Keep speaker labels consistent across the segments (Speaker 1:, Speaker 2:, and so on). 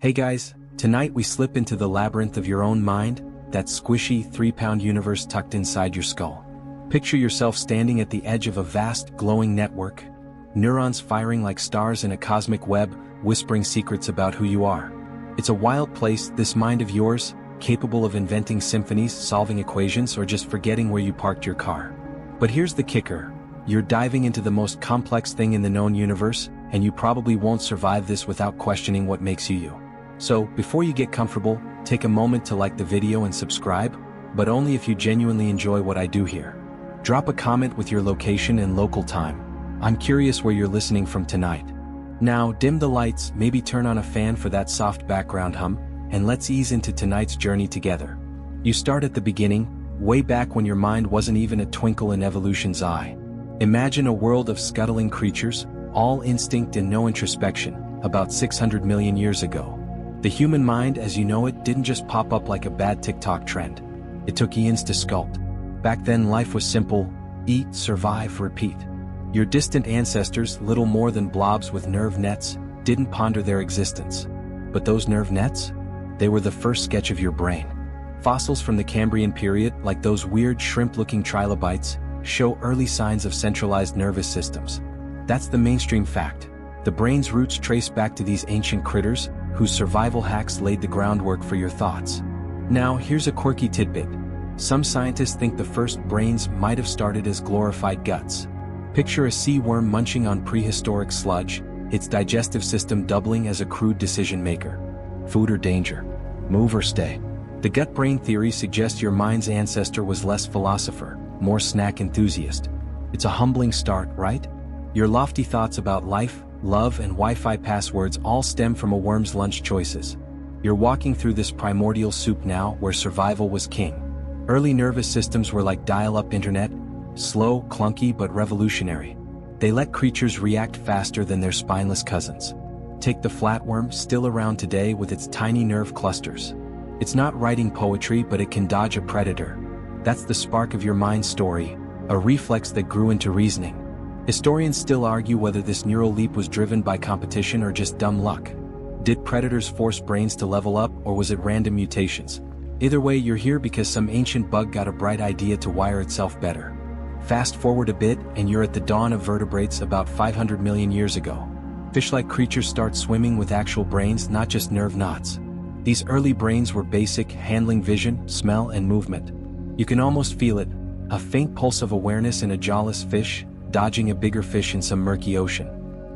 Speaker 1: Hey guys, tonight we slip into the labyrinth of your own mind, that squishy 3-pound universe tucked inside your skull. Picture yourself standing at the edge of a vast, glowing network, neurons firing like stars in a cosmic web, whispering secrets about who you are. It's a wild place, this mind of yours, capable of inventing symphonies, solving equations, or just forgetting where you parked your car. But here's the kicker. You're diving into the most complex thing in the known universe, and you probably won't survive this without questioning what makes you you. So, before you get comfortable, take a moment to like the video and subscribe, but only if you genuinely enjoy what I do here. Drop a comment with your location and local time. I'm curious where you're listening from tonight. Now, dim the lights, maybe turn on a fan for that soft background hum, and let's ease into tonight's journey together. You start at the beginning, way back when your mind wasn't even a twinkle in evolution's eye. Imagine a world of scuttling creatures, all instinct and no introspection, about 600 million years ago. The human mind, as you know it, didn't just pop up like a bad TikTok trend. It took eons to sculpt. Back then life was simple: eat, survive, repeat. Your distant ancestors, little more than blobs with nerve nets, didn't ponder their existence. But those nerve nets? They were the first sketch of your brain. Fossils from the Cambrian period, like those weird shrimp-looking trilobites, show early signs of centralized nervous systems. That's the mainstream fact. The brain's roots trace back to these ancient critters, whose survival hacks laid the groundwork for your thoughts. Now, here's a quirky tidbit. Some scientists think the first brains might have started as glorified guts. Picture a sea worm munching on prehistoric sludge, its digestive system doubling as a crude decision maker. Food or danger? Move or stay? The gut-brain theory suggests your mind's ancestor was less philosopher, more snack enthusiast. It's a humbling start, right? Your lofty thoughts about life, love, and Wi-Fi passwords all stem from a worm's lunch choices. You're walking through this primordial soup now, where survival was king. Early nervous systems were like dial-up internet, slow, clunky, but revolutionary. They let creatures react faster than their spineless cousins. Take the flatworm, still around today with its tiny nerve clusters. It's not writing poetry, but it can dodge a predator. That's the spark of your mind's story, a reflex that grew into reasoning. Historians still argue whether this neural leap was driven by competition or just dumb luck. Did predators force brains to level up, or was it random mutations? Either way, you're here because some ancient bug got a bright idea to wire itself better. Fast forward a bit, and you're at the dawn of vertebrates about 500 million years ago. Fish-like creatures start swimming with actual brains, not just nerve knots. These early brains were basic, handling vision, smell, and movement. You can almost feel it, a faint pulse of awareness in a jawless fish, dodging a bigger fish in some murky ocean.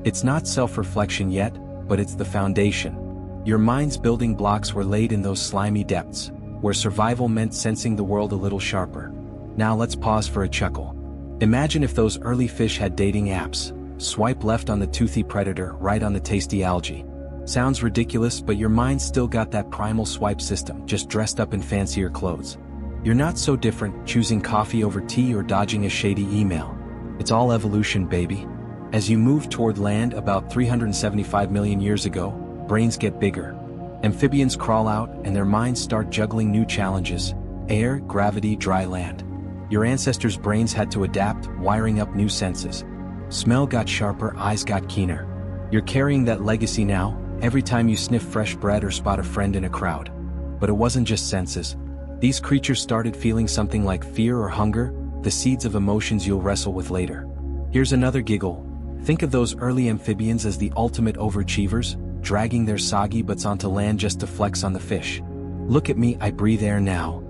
Speaker 1: It's not self-reflection yet, but it's the foundation. Your mind's building blocks were laid in those slimy depths, where survival meant sensing the world a little sharper. Now let's pause for a chuckle. Imagine if those early fish had dating apps. Swipe left on the toothy predator, right on the tasty algae. Sounds ridiculous, but your mind still got that primal swipe system, just dressed up in fancier clothes. You're not so different, choosing coffee over tea or dodging a shady email. It's all evolution, baby. As you move toward land about 375 million years ago, brains get bigger. Amphibians crawl out, and their minds start juggling new challenges: air, gravity, dry land. Your ancestors' brains had to adapt, wiring up new senses. Smell got sharper, eyes got keener. You're carrying that legacy now, every time you sniff fresh bread or spot a friend in a crowd. But it wasn't just senses. These creatures started feeling something like fear or hunger, the seeds of emotions you'll wrestle with later. Here's another giggle. Think of those early amphibians as the ultimate overachievers, dragging their soggy butts onto land just to flex on the fish. Look at me, I breathe air now.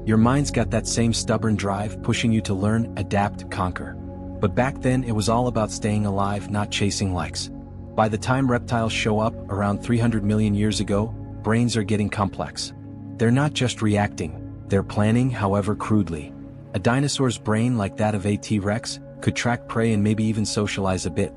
Speaker 1: Your mind's got that same stubborn drive, pushing you to learn, adapt, conquer. But back then it was all about staying alive, not chasing likes. By the time reptiles show up, around 300 million years ago, brains are getting complex. They're not just reacting, they're planning, however crudely. A dinosaur's brain, like that of a T-Rex, could track prey and maybe even socialize a bit.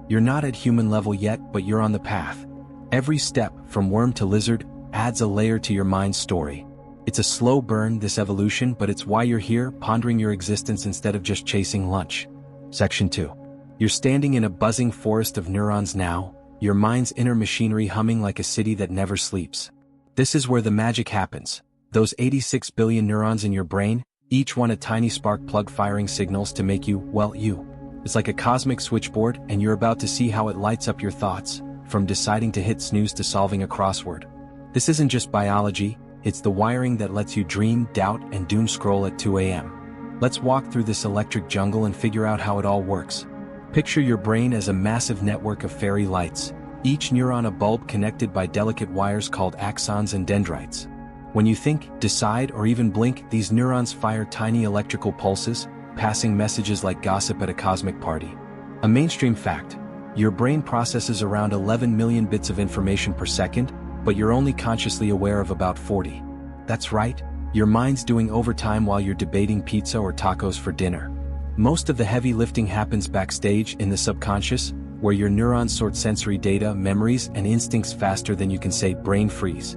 Speaker 1: You're not at human level yet, but you're on the path. Every step, from worm to lizard, adds a layer to your mind's story. It's a slow burn, this evolution, but it's why you're here, pondering your existence instead of just chasing lunch. Section 2. You're standing in a buzzing forest of neurons now, your mind's inner machinery humming like a city that never sleeps. This is where the magic happens. Those 86 billion neurons in your brain, each one a tiny spark plug firing signals to make you, well, you. It's like a cosmic switchboard, and you're about to see how it lights up your thoughts, from deciding to hit snooze to solving a crossword. This isn't just biology, it's the wiring that lets you dream, doubt, and doom scroll at 2 a.m. Let's walk through this electric jungle and figure out how it all works. Picture your brain as a massive network of fairy lights, each neuron a bulb connected by delicate wires called axons and dendrites. When you think, decide, or even blink, these neurons fire tiny electrical pulses, passing messages like gossip at a cosmic party. A mainstream fact: your brain processes around 11 million bits of information per second, but you're only consciously aware of about 40. That's right, your mind's doing overtime while you're debating pizza or tacos for dinner. Most of the heavy lifting happens backstage in the subconscious, where your neurons sort sensory data, memories, and instincts faster than you can say brain freeze.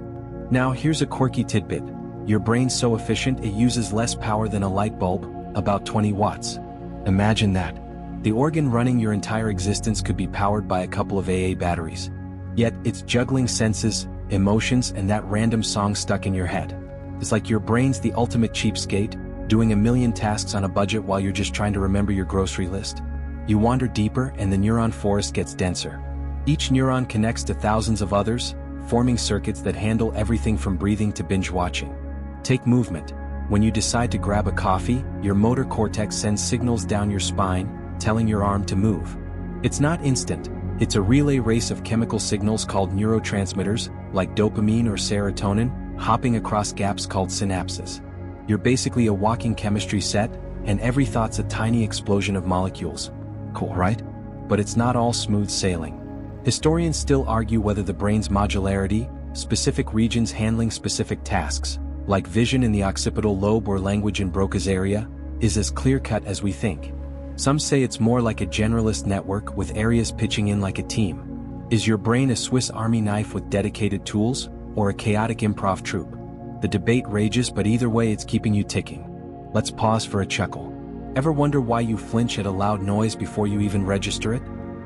Speaker 1: Now here's a quirky tidbit. Your brain's so efficient it uses less power than a light bulb, about 20 watts. Imagine that. The organ running your entire existence could be powered by a couple of AA batteries. Yet, it's juggling senses, emotions, and that random song stuck in your head. It's like your brain's the ultimate cheapskate, doing a million tasks on a budget while you're just trying to remember your grocery list. You wander deeper and the neuron forest gets denser. Each neuron connects to thousands of others, forming circuits that handle everything from breathing to binge watching. Take movement. When you decide to grab a coffee, your motor cortex sends signals down your spine, telling your arm to move. It's not instant. It's a relay race of chemical signals called neurotransmitters, like dopamine or serotonin, hopping across gaps called synapses. You're basically a walking chemistry set, and every thought's a tiny explosion of molecules. Cool, right? But it's not all smooth sailing. Historians still argue whether the brain's modularity, specific regions handling specific tasks, like vision in the occipital lobe or language in Broca's area, is as clear-cut as we think. Some say it's more like a generalist network with areas pitching in like a team. Is your brain a Swiss Army knife with dedicated tools, or a chaotic improv troupe? The debate rages, but either way it's keeping you ticking. Let's pause for a chuckle. Ever wonder why you flinch at a loud noise before you even register it?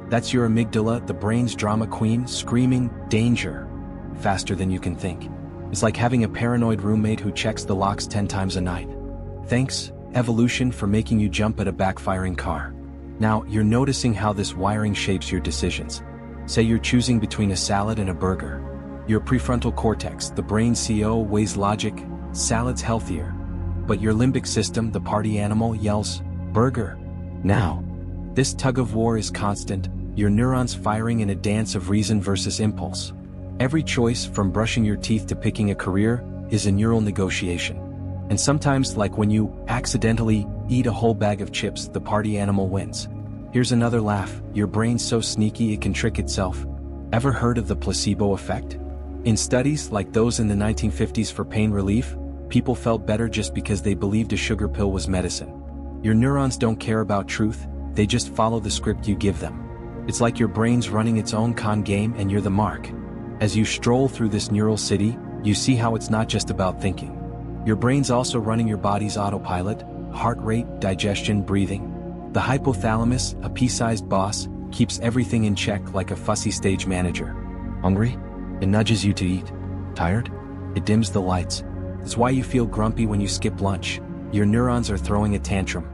Speaker 1: That's your amygdala, the brain's drama queen, screaming, "Danger!" faster than you can think. It's like having a paranoid roommate who checks the locks 10 times a night. Thanks, evolution, for making you jump at a backfiring car. Now, you're noticing how this wiring shapes your decisions. Say you're choosing between a salad and a burger. Your prefrontal cortex, the brain's CEO, weighs logic, salad's healthier. But your limbic system, the party animal, yells, burger. Now, this tug-of-war is constant, your neurons firing in a dance of reason versus impulse. Every choice, from brushing your teeth to picking a career, is a neural negotiation. And sometimes, like when you accidentally eat a whole bag of chips, the party animal wins. Here's another laugh. Your brain's so sneaky it can trick itself. Ever heard of the placebo effect? In studies like those in the 1950s for pain relief, people felt better just because they believed a sugar pill was medicine. Your neurons don't care about truth, they just follow the script you give them. It's like your brain's running its own con game and you're the mark. As you stroll through this neural city, you see how it's not just about thinking. Your brain's also running your body's autopilot, heart rate, digestion, breathing. The hypothalamus, a pea-sized boss, keeps everything in check like a fussy stage manager. Hungry? It nudges you to eat. Tired? It dims the lights. It's why you feel grumpy when you skip lunch. Your neurons are throwing a tantrum.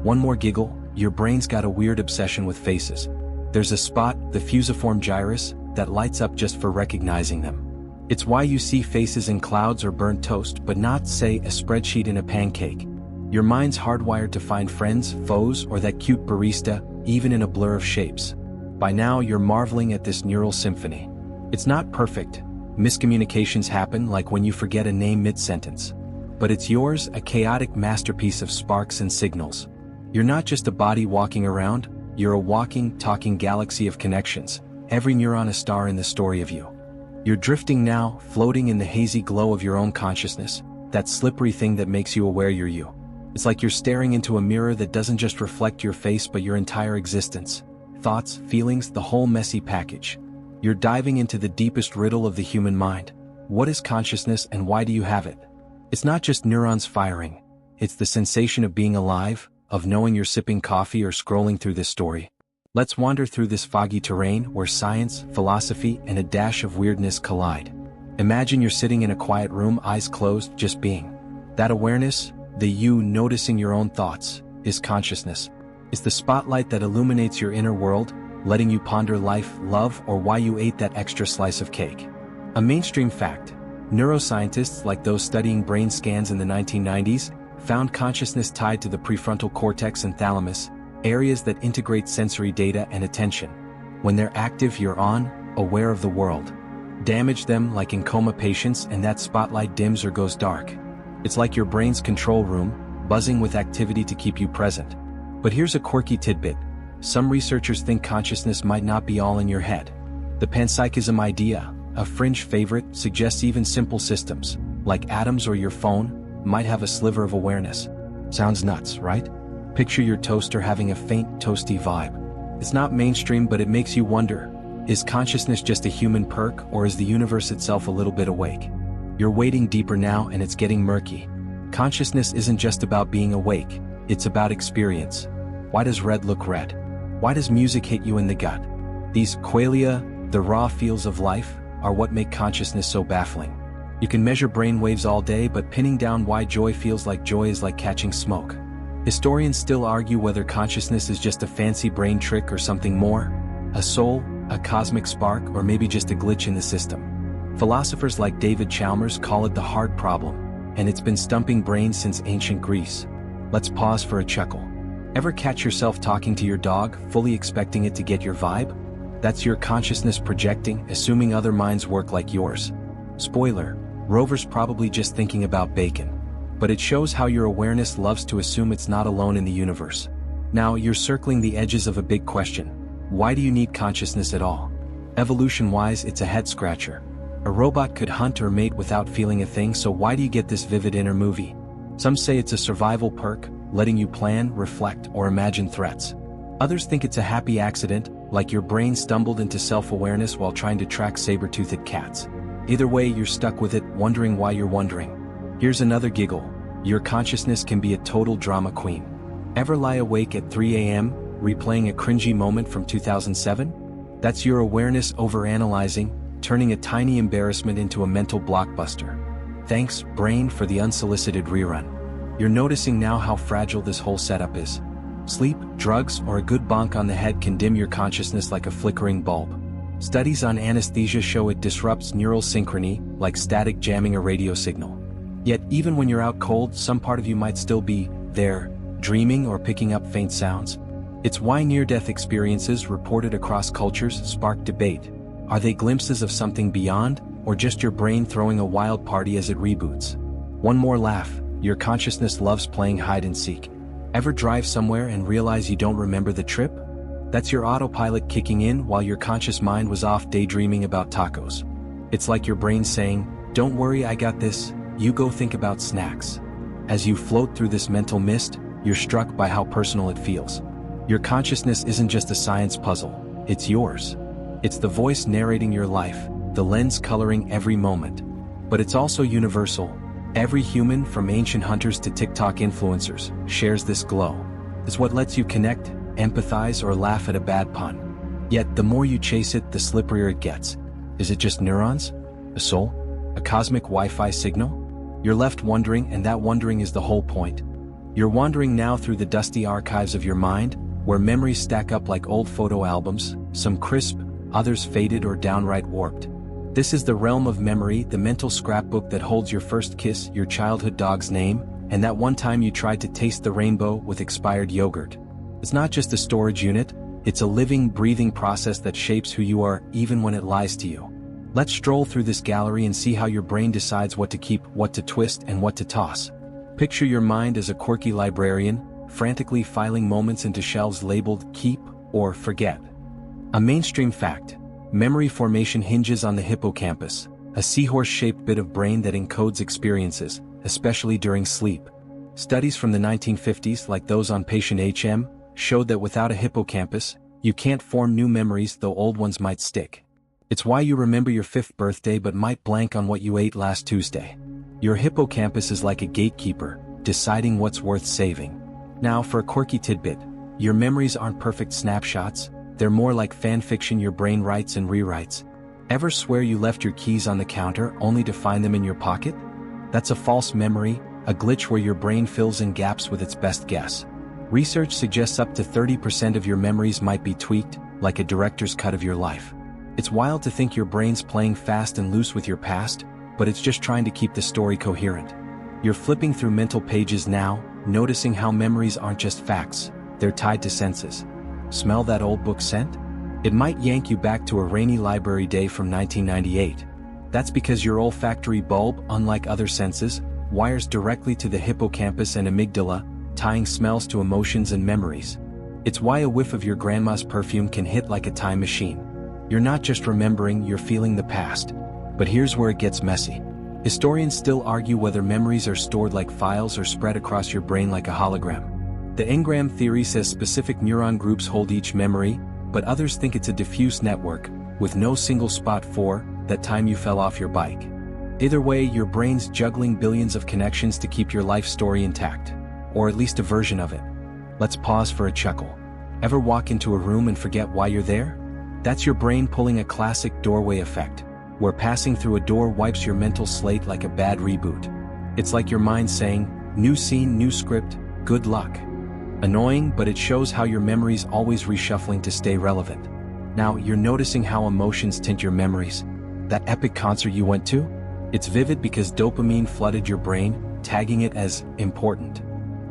Speaker 1: One more giggle, your brain's got a weird obsession with faces. There's a spot, the fusiform gyrus, that lights up just for recognizing them. It's why you see faces in clouds or burnt toast, but not, say, a spreadsheet in a pancake. Your mind's hardwired to find friends, foes, or that cute barista, even in a blur of shapes. By now, you're marveling at this neural symphony. It's not perfect. Miscommunications happen, like when you forget a name mid-sentence. But it's yours, a chaotic masterpiece of sparks and signals. You're not just a body walking around, you're a walking, talking galaxy of connections, every neuron a star in the story of you. You're drifting now, floating in the hazy glow of your own consciousness, that slippery thing that makes you aware you're you. It's like you're staring into a mirror that doesn't just reflect your face but your entire existence. Thoughts, feelings, the whole messy package. You're diving into the deepest riddle of the human mind. What is consciousness and why do you have it? It's not just neurons firing. It's the sensation of being alive, of knowing you're sipping coffee or scrolling through this story. Let's wander through this foggy terrain where science, philosophy, and a dash of weirdness collide. Imagine you're sitting in a quiet room, eyes closed, just being. That awareness, the you noticing your own thoughts, is consciousness. It's the spotlight that illuminates your inner world, letting you ponder life, love, or why you ate that extra slice of cake. A mainstream fact: neuroscientists, like those studying brain scans in the 1990s, found consciousness tied to the prefrontal cortex and thalamus, areas that integrate sensory data and attention. When they're active, you're on, aware of the world. Damage them, like in coma patients, and that spotlight dims or goes dark. It's like your brain's control room, buzzing with activity to keep you present. But here's a quirky tidbit. Some researchers think consciousness might not be all in your head. The panpsychism idea, a fringe favorite, suggests even simple systems, like atoms or your phone, might have a sliver of awareness. Sounds nuts, right? Picture your toaster having a faint, toasty vibe. It's not mainstream, but it makes you wonder, is consciousness just a human perk, or is the universe itself a little bit awake? You're wading deeper now, and it's getting murky. Consciousness isn't just about being awake, it's about experience. Why does red look red? Why does music hit you in the gut? These qualia, the raw feels of life, are what make consciousness so baffling. You can measure brain waves all day, but pinning down why joy feels like joy is like catching smoke. Historians still argue whether consciousness is just a fancy brain trick or something more: a soul, a cosmic spark, or maybe just a glitch in the system. Philosophers like David Chalmers call it the hard problem, and it's been stumping brains since ancient Greece. Let's pause for a chuckle. Ever catch yourself talking to your dog, fully expecting it to get your vibe? That's your consciousness projecting, assuming other minds work like yours. Spoiler: Rover's probably just thinking about bacon. But it shows how your awareness loves to assume it's not alone in the universe. Now you're circling the edges of a big question. Why do you need consciousness at all? Evolution-wise, it's a head-scratcher. A robot could hunt or mate without feeling a thing, so why do you get this vivid inner movie? Some say it's a survival perk, letting you plan, reflect, or imagine threats. Others think it's a happy accident, like your brain stumbled into self-awareness while trying to track saber-toothed cats. Either way, you're stuck with it, wondering why you're wondering. Here's another giggle. Your consciousness can be a total drama queen. Ever lie awake at 3 a.m., replaying a cringy moment from 2007? That's your awareness overanalyzing, turning a tiny embarrassment into a mental blockbuster. Thanks, brain, for the unsolicited rerun. You're noticing now how fragile this whole setup is. Sleep, drugs, or a good bonk on the head can dim your consciousness like a flickering bulb. Studies on anesthesia show it disrupts neural synchrony, like static jamming a radio signal. Yet even when you're out cold, some part of you might still be there, dreaming or picking up faint sounds. It's why near-death experiences reported across cultures spark debate. Are they glimpses of something beyond, or just your brain throwing a wild party as it reboots? One more laugh. Your consciousness loves playing hide-and-seek. Ever drive somewhere and realize you don't remember the trip? That's your autopilot kicking in while your conscious mind was off daydreaming about tacos. It's like your brain saying, "Don't worry, I got this. You go think about snacks." As you float through this mental mist, you're struck by how personal it feels. Your consciousness isn't just a science puzzle, it's yours. It's the voice narrating your life, the lens coloring every moment. But it's also universal. Every human, from ancient hunters to TikTok influencers, shares this glow. It's what lets you connect, empathize, or laugh at a bad pun. Yet the more you chase it, the slipperier it gets. Is it just neurons? A soul? A cosmic Wi-Fi signal? You're left wondering, and that wondering is the whole point. You're wandering now through the dusty archives of your mind, where memories stack up like old photo albums, some crisp, others faded or downright warped. This is the realm of memory, the mental scrapbook that holds your first kiss, your childhood dog's name, and that one time you tried to taste the rainbow with expired yogurt. It's not just a storage unit, it's a living, breathing process that shapes who you are, even when it lies to you. Let's stroll through this gallery and see how your brain decides what to keep, what to twist, and what to toss. Picture your mind as a quirky librarian, frantically filing moments into shelves labeled keep or forget. A mainstream fact: memory formation hinges on the hippocampus, a seahorse-shaped bit of brain that encodes experiences, especially during sleep. Studies from the 1950s, like those on patient HM, showed that without a hippocampus, you can't form new memories, though old ones might stick. It's why you remember your 5th birthday but might blank on what you ate last Tuesday. Your hippocampus is like a gatekeeper, deciding what's worth saving. Now for a quirky tidbit: your memories aren't perfect snapshots, they're more like fan fiction your brain writes and rewrites. Ever swear you left your keys on the counter only to find them in your pocket? That's a false memory, a glitch where your brain fills in gaps with its best guess. Research suggests up to 30% of your memories might be tweaked, like a director's cut of your life. It's wild to think your brain's playing fast and loose with your past, but it's just trying to keep the story coherent. You're flipping through mental pages now, noticing how memories aren't just facts, they're tied to senses. Smell that old book scent? It might yank you back to a rainy library day from 1998. That's because your olfactory bulb, unlike other senses, wires directly to the hippocampus and amygdala, tying smells to emotions and memories. It's why a whiff of your grandma's perfume can hit like a time machine. You're not just remembering, you're feeling the past. But here's where it gets messy. Historians still argue whether memories are stored like files or spread across your brain like a hologram. The engram theory says specific neuron groups hold each memory, but others think it's a diffuse network, with no single spot for that time you fell off your bike. Either way, your brain's juggling billions of connections to keep your life story intact. Or at least a version of it. Let's pause for a chuckle. Ever walk into a room and forget why you're there? That's your brain pulling a classic doorway effect, where passing through a door wipes your mental slate like a bad reboot. It's like your mind saying, new scene, new script, good luck. Annoying, but it shows how your memory's always reshuffling to stay relevant. Now, you're noticing how emotions tint your memories. That epic concert you went to? It's vivid because dopamine flooded your brain, tagging it as important.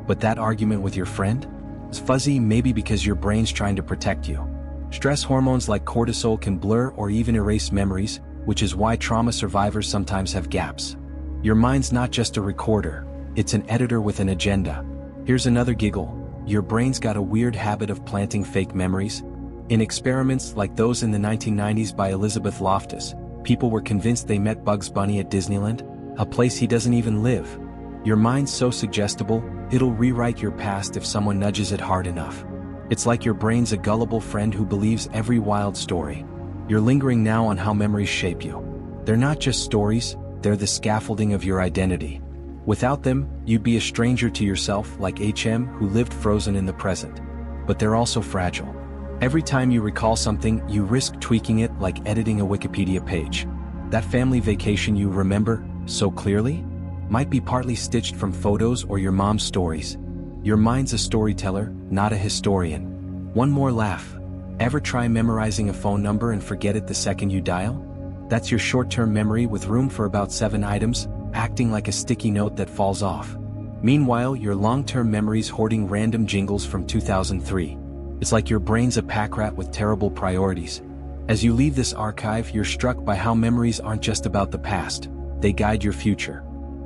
Speaker 1: But that argument with your friend? It's fuzzy, maybe because your brain's trying to protect you. Stress hormones like cortisol can blur or even erase memories, which is why trauma survivors sometimes have gaps. Your mind's not just a recorder, it's an editor with an agenda. Here's another giggle. Your brain's got a weird habit of planting fake memories. In experiments like those in the 1990s by Elizabeth Loftus, people were convinced they met Bugs Bunny at Disneyland, a place he doesn't even live. Your mind's so suggestible, it'll rewrite your past if someone nudges it hard enough. It's like your brain's a gullible friend who believes every wild story. You're lingering now on how memories shape you. They're not just stories, they're the scaffolding of your identity. Without them, you'd be a stranger to yourself like HM who lived frozen in the present. But they're also fragile. Every time you recall something, you risk tweaking it like editing a Wikipedia page. That family vacation you remember so clearly might be partly stitched from photos or your mom's stories. Your mind's a storyteller, not a historian. One more laugh. Ever try memorizing a phone number and forget it the second you dial? That's your short-term memory with room for about 7 items, acting like a sticky note that falls off. Meanwhile, your long-term memory's hoarding random jingles from 2003. It's like your brain's a pack rat with terrible priorities. As you leave this archive, you're struck by how memories aren't just about the past, they guide your future.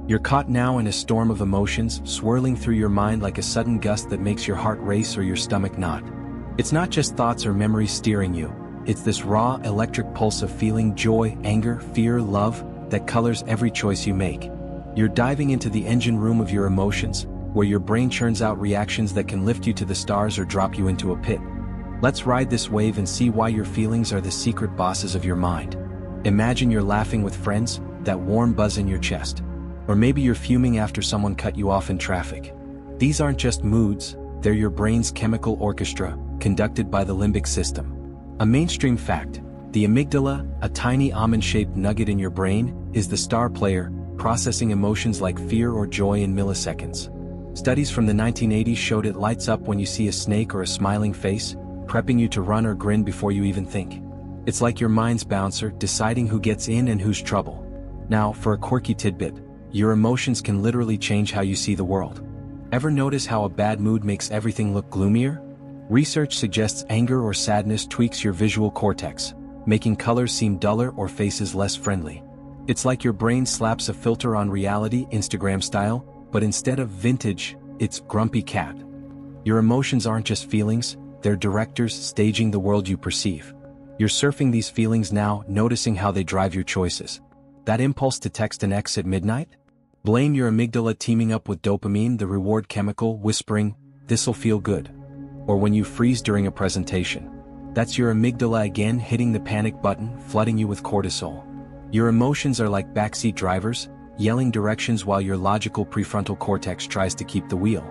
Speaker 1: You're caught now in a storm of emotions, swirling through your mind like a sudden gust that makes your heart race or your stomach knot. It's not just thoughts or memories steering you, it's this raw, electric pulse of feeling joy, anger, fear, love, that colors every choice you make. You're diving into the engine room of your emotions, where your brain churns out reactions that can lift you to the stars or drop you into a pit. Let's ride this wave and see why your feelings are the secret bosses of your mind. Imagine you're laughing with friends, that warm buzz in your chest. Or maybe you're fuming after someone cut you off in traffic. These aren't just moods, they're your brain's chemical orchestra, conducted by the limbic system. A mainstream fact, the amygdala, a tiny almond-shaped nugget in your brain, is the star player, processing emotions like fear or joy in milliseconds. Studies from the 1980s showed it lights up when you see a snake or a smiling face, prepping you to run or grin before you even think. It's like your mind's bouncer, deciding who gets in and who's trouble. Now, for a quirky tidbit, your emotions can literally change how you see the world. Ever notice how a bad mood makes everything look gloomier? Research suggests anger or sadness tweaks your visual cortex, making colors seem duller or faces less friendly. It's like your brain slaps a filter on reality, Instagram style, but instead of vintage, it's grumpy cat. Your emotions aren't just feelings, they're directors staging the world you perceive. You're surfing these feelings now, noticing how they drive your choices. That impulse to text an ex at midnight? Blame your amygdala teaming up with dopamine, the reward chemical, whispering, "This'll feel good." Or when you freeze during a presentation. That's your amygdala again hitting the panic button, flooding you with cortisol. Your emotions are like backseat drivers, yelling directions while your logical prefrontal cortex tries to keep the wheel.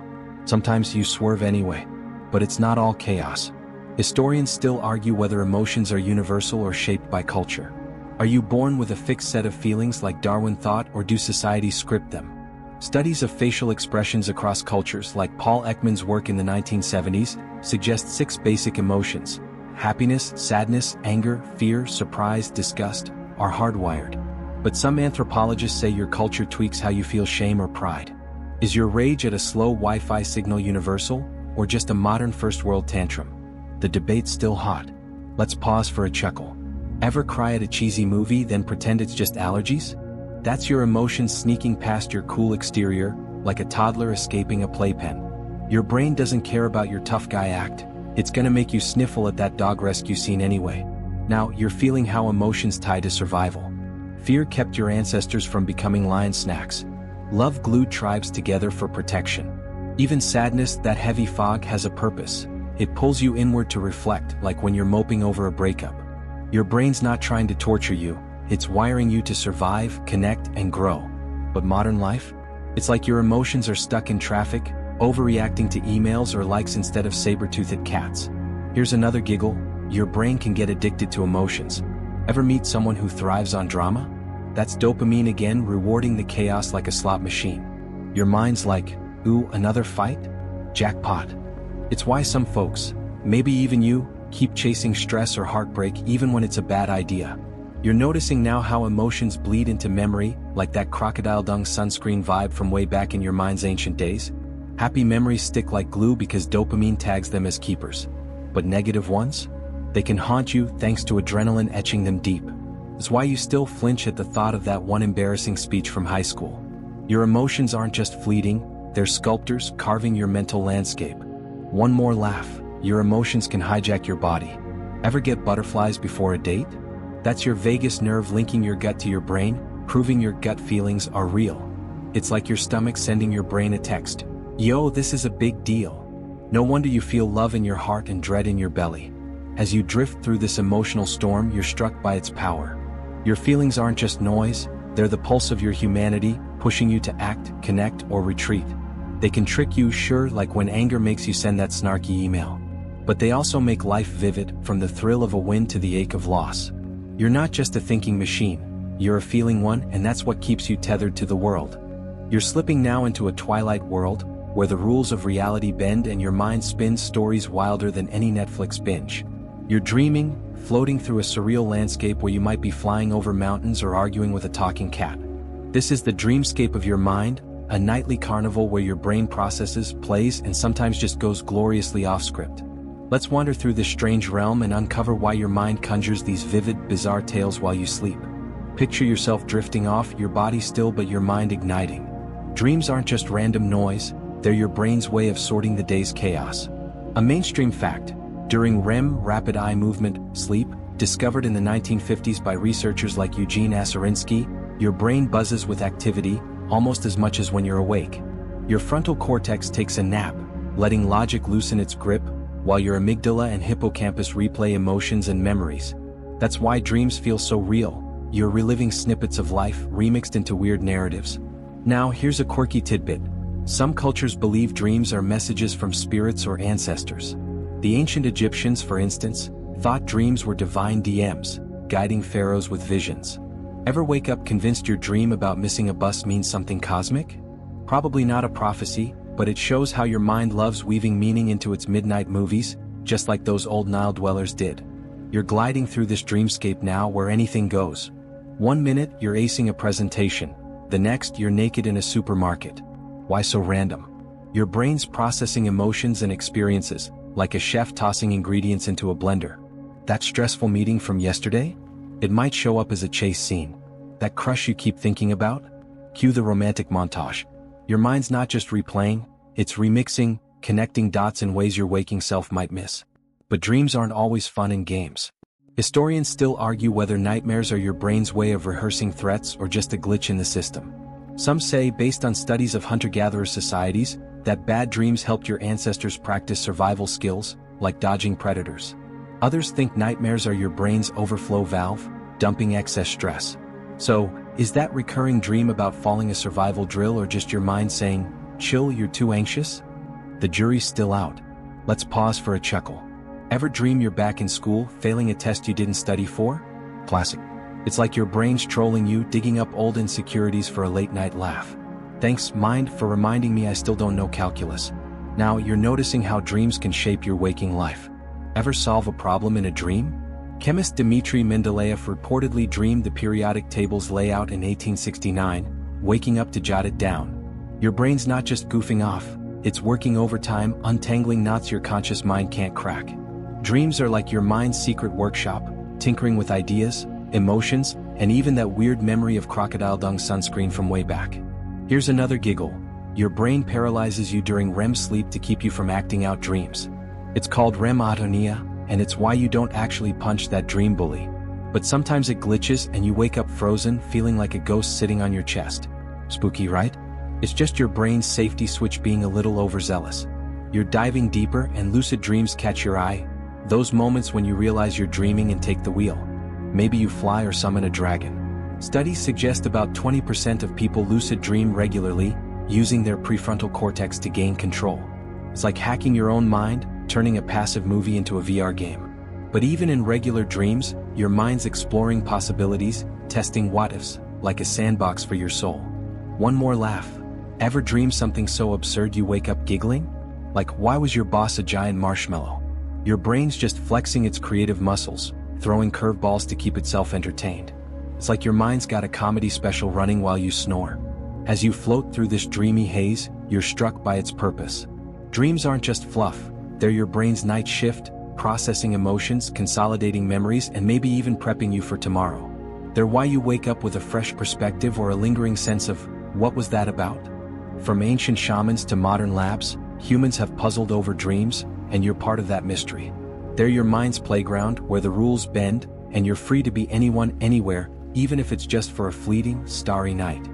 Speaker 1: Sometimes you swerve anyway. But it's not all chaos. Historians still argue whether emotions are universal or shaped by culture. Are you born with a fixed set of feelings like Darwin thought, or do societies script them? Studies of facial expressions across cultures like Paul Ekman's work in the 1970s suggest 6 basic emotions: happiness, sadness, anger, fear, surprise, disgust, are hardwired. But some anthropologists say your culture tweaks how you feel shame or pride. Is your rage at a slow Wi-Fi signal universal, or just a modern first world tantrum? The debate's still hot. Let's pause for a chuckle. Ever cry at a cheesy movie then pretend it's just allergies? That's your emotions sneaking past your cool exterior, like a toddler escaping a playpen. Your brain doesn't care about your tough guy act. It's gonna make you sniffle at that dog rescue scene anyway. Now, you're feeling how emotions tie to survival. Fear kept your ancestors from becoming lion snacks. Love glued tribes together for protection. Even sadness, that heavy fog, has a purpose. It pulls you inward to reflect, like when you're moping over a breakup. Your brain's not trying to torture you, it's wiring you to survive, connect, and grow. But modern life? It's like your emotions are stuck in traffic, overreacting to emails or likes instead of saber-toothed cats. Here's another giggle: your brain can get addicted to emotions. Ever meet someone who thrives on drama? That's dopamine again, rewarding the chaos like a slot machine. Your mind's like, ooh, another fight? Jackpot. It's why some folks, maybe even you, keep chasing stress or heartbreak even when it's a bad idea. You're noticing now how emotions bleed into memory, like that crocodile dung sunscreen vibe from way back in your mind's ancient days. Happy memories stick like glue because dopamine tags them as keepers. But negative ones? They can haunt you thanks to adrenaline etching them deep. It's why you still flinch at the thought of that one embarrassing speech from high school. Your emotions aren't just fleeting, they're sculptors carving your mental landscape. One more laugh, your emotions can hijack your body. Ever get butterflies before a date? That's your vagus nerve linking your gut to your brain, proving your gut feelings are real. It's like your stomach sending your brain a text. Yo, this is a big deal. No wonder you feel love in your heart and dread in your belly. As you drift through this emotional storm, you're struck by its power. Your feelings aren't just noise, they're the pulse of your humanity, pushing you to act, connect, or retreat. They can trick you, sure, like when anger makes you send that snarky email. But they also make life vivid, from the thrill of a win to the ache of loss. You're not just a thinking machine, you're a feeling one, and that's what keeps you tethered to the world. You're slipping now into a twilight world, where the rules of reality bend and your mind spins stories wilder than any Netflix binge. You're dreaming, floating through a surreal landscape where you might be flying over mountains or arguing with a talking cat. This is the dreamscape of your mind, a nightly carnival where your brain processes, plays, and sometimes just goes gloriously off script. Let's wander through this strange realm and uncover why your mind conjures these vivid, bizarre tales while you sleep. Picture yourself drifting off, your body still but your mind igniting. Dreams aren't just random noise, they're your brain's way of sorting the day's chaos. A mainstream fact: during REM, rapid eye movement, sleep, discovered in the 1950s by researchers like Eugene Aserinsky, your brain buzzes with activity, almost as much as when you're awake. Your frontal cortex takes a nap, letting logic loosen its grip, while your amygdala and hippocampus replay emotions and memories. That's why dreams feel so real. You're reliving snippets of life, remixed into weird narratives. Now, here's a quirky tidbit. Some cultures believe dreams are messages from spirits or ancestors. The ancient Egyptians, for instance, thought dreams were divine DMs, guiding pharaohs with visions. Ever wake up convinced your dream about missing a bus means something cosmic? Probably not a prophecy, but it shows how your mind loves weaving meaning into its midnight movies, just like those old Nile dwellers did. You're gliding through this dreamscape now where anything goes. One minute, you're acing a presentation. The next, you're naked in a supermarket. Why so random? Your brain's processing emotions and experiences, like a chef tossing ingredients into a blender. That stressful meeting from yesterday? It might show up as a chase scene. That crush you keep thinking about? Cue the romantic montage. Your mind's not just replaying, it's remixing, connecting dots in ways your waking self might miss. But dreams aren't always fun and games. Historians still argue whether nightmares are your brain's way of rehearsing threats or just a glitch in the system. Some say, based on studies of hunter-gatherer societies, that bad dreams helped your ancestors practice survival skills, like dodging predators. Others think nightmares are your brain's overflow valve, dumping excess stress. So, is that recurring dream about falling a survival drill or just your mind saying, chill, you're too anxious? The jury's still out. Let's pause for a chuckle. Ever dream you're back in school, failing a test you didn't study for? Classic. It's like your brain's trolling you, digging up old insecurities for a late-night laugh. Thanks, mind, for reminding me I still don't know calculus. Now, you're noticing how dreams can shape your waking life. Ever solve a problem in a dream? Chemist Dmitry Mendeleev reportedly dreamed the periodic table's layout in 1869, waking up to jot it down. Your brain's not just goofing off, it's working overtime, untangling knots your conscious mind can't crack. Dreams are like your mind's secret workshop, tinkering with ideas, emotions, and even that weird memory of crocodile dung sunscreen from way back. Here's another giggle. Your brain paralyzes you during REM sleep to keep you from acting out dreams. It's called REM atonia, and it's why you don't actually punch that dream bully. But sometimes it glitches and you wake up frozen, feeling like a ghost sitting on your chest. Spooky, right? It's just your brain's safety switch being a little overzealous. You're diving deeper and lucid dreams catch your eye. Those moments when you realize you're dreaming and take the wheel. Maybe you fly or summon a dragon. Studies suggest about 20% of people lucid dream regularly, using their prefrontal cortex to gain control. It's like hacking your own mind, turning a passive movie into a VR game. But even in regular dreams, your mind's exploring possibilities, testing what-ifs, like a sandbox for your soul. One more laugh. Ever dream something so absurd you wake up giggling? Like, why was your boss a giant marshmallow? Your brain's just flexing its creative muscles, throwing curveballs to keep itself entertained. It's like your mind's got a comedy special running while you snore. As you float through this dreamy haze, you're struck by its purpose. Dreams aren't just fluff. They're your brain's night shift, processing emotions, consolidating memories, and maybe even prepping you for tomorrow. They're why you wake up with a fresh perspective or a lingering sense of, what was that about? From ancient shamans to modern labs, humans have puzzled over dreams, and you're part of that mystery. They're your mind's playground, where the rules bend, and you're free to be anyone, anywhere, even if it's just for a fleeting, starry night.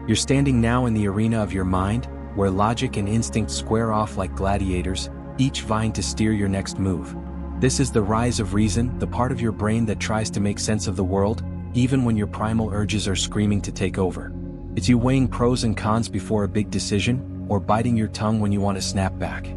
Speaker 1: You're standing now in the arena of your mind, where logic and instinct square off like gladiators, each vying to steer your next move. This is the rise of reason, the part of your brain that tries to make sense of the world, even when your primal urges are screaming to take over. It's you weighing pros and cons before a big decision, or biting your tongue when you want to snap back.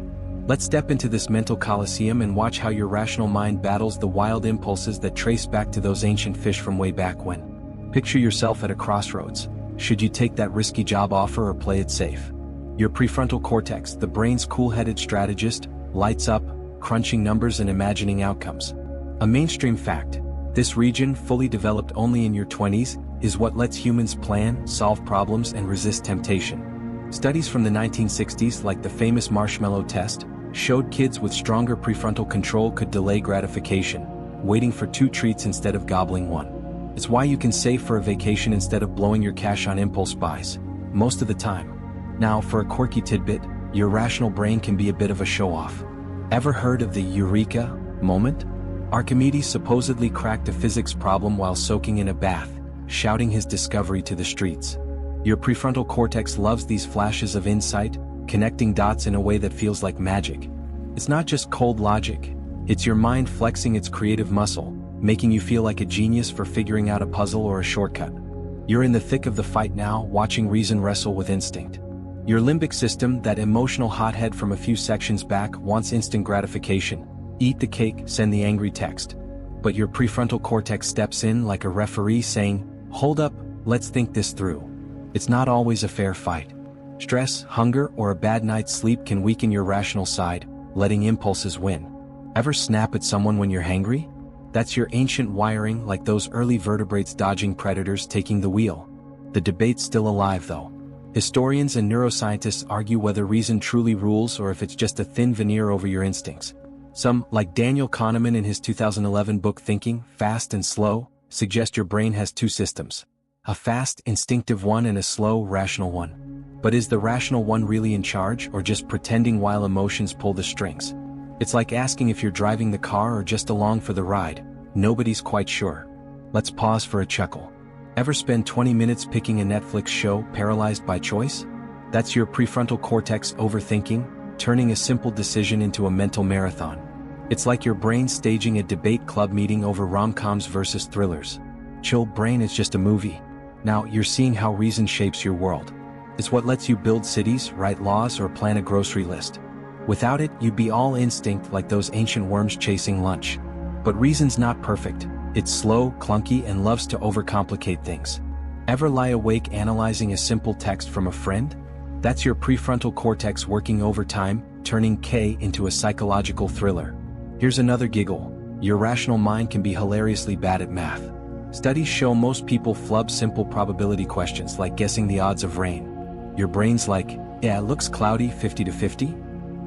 Speaker 1: Let's step into this mental coliseum and watch how your rational mind battles the wild impulses that trace back to those ancient fish from way back when. Picture yourself at a crossroads. Should you take that risky job offer or play it safe? Your prefrontal cortex, the brain's cool-headed strategist, lights up, crunching numbers and imagining outcomes. A mainstream fact: this region, fully developed only in your 20s, is what lets humans plan, solve problems, and resist temptation. Studies from the 1960s, like the famous marshmallow test, showed kids with stronger prefrontal control could delay gratification, waiting for 2 treats instead of gobbling 1. It's why you can save for a vacation instead of blowing your cash on impulse buys, most of the time. Now, for a quirky tidbit, your rational brain can be a bit of a show-off. Ever heard of the eureka moment? Archimedes supposedly cracked a physics problem while soaking in a bath, shouting his discovery to the streets. Your prefrontal cortex loves these flashes of insight, connecting dots in a way that feels like magic. It's not just cold logic, it's your mind flexing its creative muscle, making you feel like a genius for figuring out a puzzle or a shortcut. You're in the thick of the fight now, watching reason wrestle with instinct. Your limbic system, that emotional hothead from a few sections back, wants instant gratification. Eat the cake, send the angry text. But your prefrontal cortex steps in like a referee saying, hold up, let's think this through. It's not always a fair fight. Stress, hunger, or a bad night's sleep can weaken your rational side, letting impulses win. Ever snap at someone when you're hangry? That's your ancient wiring, like those early vertebrates dodging predators taking the wheel. The debate's still alive though. Historians and neuroscientists argue whether reason truly rules or if it's just a thin veneer over your instincts. Some, like Daniel Kahneman in his 2011 book Thinking, Fast and Slow, suggest your brain has 2 systems. A fast, instinctive one and a slow, rational one. But is the rational one really in charge, or just pretending while emotions pull the strings? It's like asking if you're driving the car or just along for the ride. Nobody's quite sure. Let's pause for a chuckle. Ever spend 20 minutes picking a Netflix show, paralyzed by choice? That's your prefrontal cortex overthinking, turning a simple decision into a mental marathon. It's like your brain staging a debate club meeting over rom-coms versus thrillers. Chill brain, is just a movie. Now you're seeing how reason shapes your world. It's what lets you build cities, write laws, or plan a grocery list. Without it, you'd be all instinct, like those ancient worms chasing lunch. But reason's not perfect. It's slow, clunky, and loves to overcomplicate things. Ever lie awake analyzing a simple text from a friend? That's your prefrontal cortex working overtime, turning K into a psychological thriller. Here's another giggle. Your rational mind can be hilariously bad at math. Studies show most people flub simple probability questions like guessing the odds of rain. Your brain's like, yeah, it looks cloudy, 50 to 50.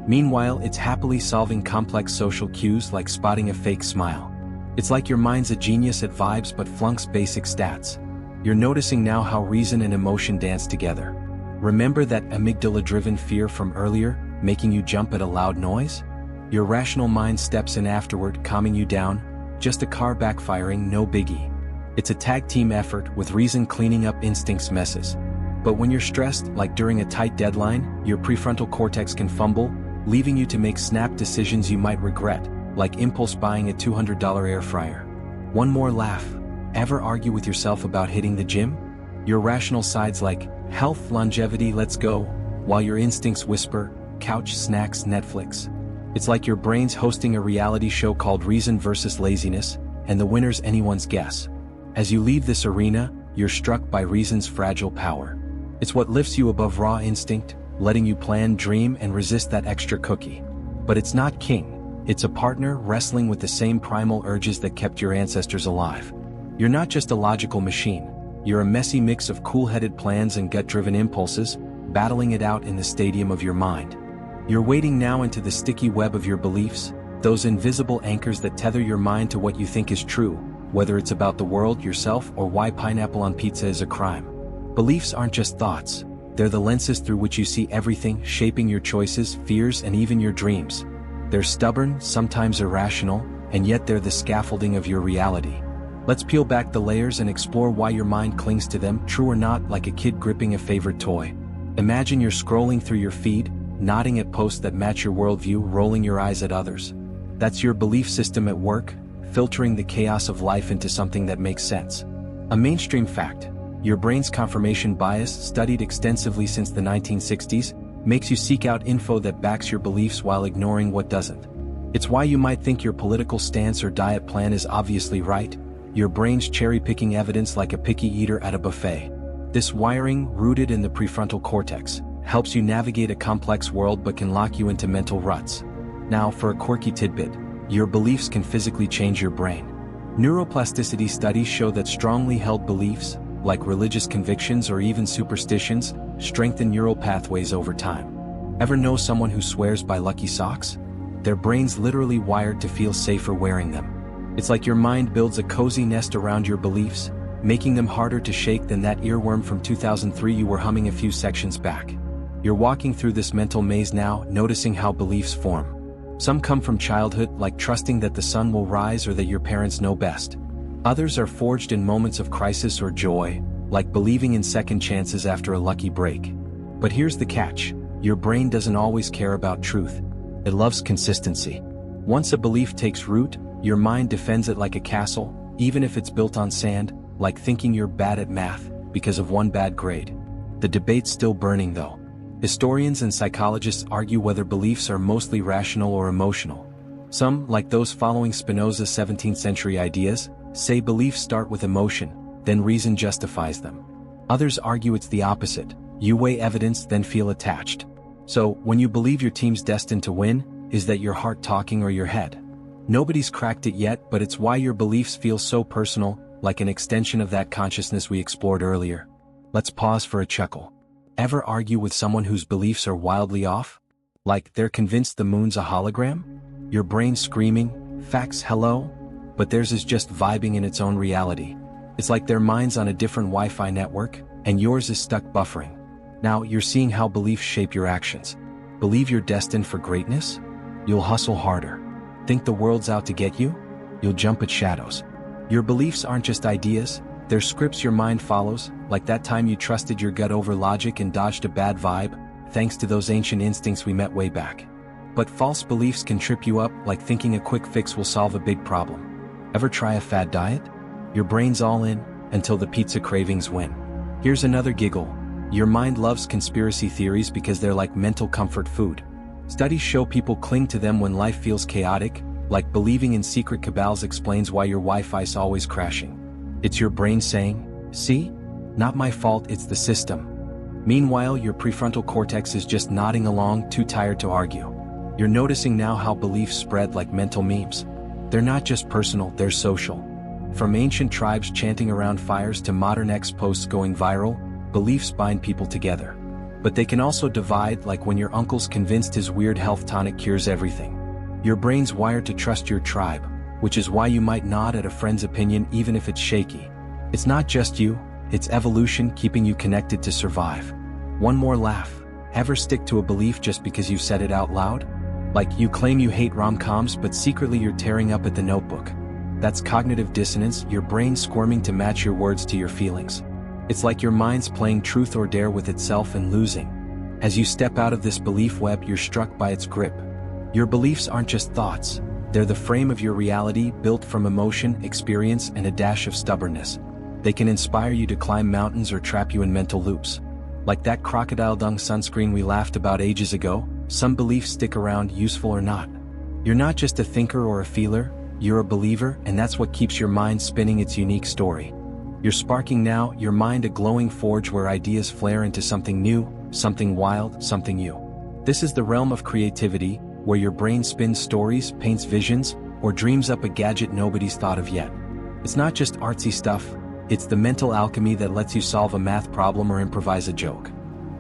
Speaker 1: Meanwhile, it's happily solving complex social cues like spotting a fake smile. It's like your mind's a genius at vibes but flunks basic stats. You're noticing now how reason and emotion dance together. Remember that amygdala-driven fear from earlier, making you jump at a loud noise? Your rational mind steps in afterward, calming you down. Just a car backfiring, no biggie. It's a tag team effort with reason cleaning up instincts messes. But when you're stressed, like during a tight deadline, your prefrontal cortex can fumble, leaving you to make snap decisions you might regret, like impulse buying a $200 air fryer. One more laugh. Ever argue with yourself about hitting the gym? Your rational side's like, health, longevity, let's go, while your instincts whisper, couch, snacks, Netflix. It's like your brain's hosting a reality show called Reason versus Laziness, and the winner's anyone's guess. As you leave this arena, you're struck by reason's fragile power. It's what lifts you above raw instinct, letting you plan, dream, and resist that extra cookie. But it's not king. It's a partner wrestling with the same primal urges that kept your ancestors alive. You're not just a logical machine. You're a messy mix of cool-headed plans and gut-driven impulses, battling it out in the stadium of your mind. You're wading now into the sticky web of your beliefs, those invisible anchors that tether your mind to what you think is true, whether it's about the world, yourself, or why pineapple on pizza is a crime. Beliefs aren't just thoughts. They're the lenses through which you see everything, shaping your choices, fears, and even your dreams. They're stubborn, sometimes irrational, and yet they're the scaffolding of your reality. Let's peel back the layers and explore why your mind clings to them, true or not, like a kid gripping a favorite toy. Imagine you're scrolling through your feed, nodding at posts that match your worldview, rolling your eyes at others. That's your belief system at work, filtering the chaos of life into something that makes sense. A mainstream fact: your brain's confirmation bias, studied extensively since the 1960s, makes you seek out info that backs your beliefs while ignoring what doesn't. It's why you might think your political stance or diet plan is obviously right. Your brain's cherry-picking evidence like a picky eater at a buffet. This wiring, rooted in the prefrontal cortex, helps you navigate a complex world but can lock you into mental ruts. Now, for a quirky tidbit, your beliefs can physically change your brain. Neuroplasticity studies show that strongly held beliefs, like religious convictions or even superstitions, strengthen neural pathways over time. Ever know someone who swears by lucky socks? Their brain's literally wired to feel safer wearing them. It's like your mind builds a cozy nest around your beliefs, making them harder to shake than that earworm from 2003 you were humming a few sections back. You're walking through this mental maze now, noticing how beliefs form. Some come from childhood, like trusting that the sun will rise or that your parents know best. Others are forged in moments of crisis or joy, like believing in second chances after a lucky break. But here's the catch: your brain doesn't always care about truth. It loves consistency. Once a belief takes root, your mind defends it like a castle, even if it's built on sand, like thinking you're bad at math because of one bad grade. The debate's still burning though. Historians and psychologists argue whether beliefs are mostly rational or emotional. Some, like those following Spinoza's 17th century ideas, say beliefs start with emotion, then reason justifies them. Others argue it's the opposite: you weigh evidence, then feel attached. So, when you believe your team's destined to win, is that your heart talking or your head? Nobody's cracked it yet, but it's why your beliefs feel so personal, like an extension of that consciousness we explored earlier. Let's pause for a chuckle. Ever argue with someone whose beliefs are wildly off? Like they're convinced the moon's a hologram? Your brain's screaming, facts, hello? But theirs is just vibing in its own reality. It's like their mind's on a different Wi-Fi network, and yours is stuck buffering. Now you're seeing how beliefs shape your actions. Believe you're destined for greatness? You'll hustle harder. Think the world's out to get you? You'll jump at shadows. Your beliefs aren't just ideas, they're scripts your mind follows, like that time you trusted your gut over logic and dodged a bad vibe, thanks to those ancient instincts we met way back. But false beliefs can trip you up, like thinking a quick fix will solve a big problem. Ever try a fad diet? Your brain's all in, until the pizza cravings win. Here's another giggle. Your mind loves conspiracy theories because they're like mental comfort food. Studies show people cling to them when life feels chaotic, like believing in secret cabals explains why your Wi-Fi's always crashing. It's your brain saying, see? Not my fault, it's the system. Meanwhile, your prefrontal cortex is just nodding along, too tired to argue. You're noticing now how beliefs spread like mental memes. They're not just personal, they're social. From ancient tribes chanting around fires to modern X-posts going viral, beliefs bind people together. But they can also divide, like when your uncle's convinced his weird health tonic cures everything. Your brain's wired to trust your tribe, which is why you might nod at a friend's opinion even if it's shaky. It's not just you, it's evolution keeping you connected to survive. One more laugh. Ever stick to a belief just because you said it out loud? Like you claim you hate rom-coms but secretly you're tearing up at The Notebook. That's cognitive dissonance, your brain squirming to match your words to your feelings. It's like your mind's playing truth or dare with itself and losing. As you step out of this belief web, you're struck by its grip. Your beliefs aren't just thoughts, they're the frame of your reality built from emotion, experience, and a dash of stubbornness. They can inspire you to climb mountains or trap you in mental loops. Like that crocodile dung sunscreen we laughed about ages ago, some beliefs stick around, useful or not. You're not just a thinker or a feeler, you're a believer, and that's what keeps your mind spinning its unique story. You're sparking now, your mind a glowing forge where ideas flare into something new, something wild, something you. This is the realm of creativity, where your brain spins stories, paints visions, or dreams up a gadget nobody's thought of yet. It's not just artsy stuff, it's the mental alchemy that lets you solve a math problem or improvise a joke.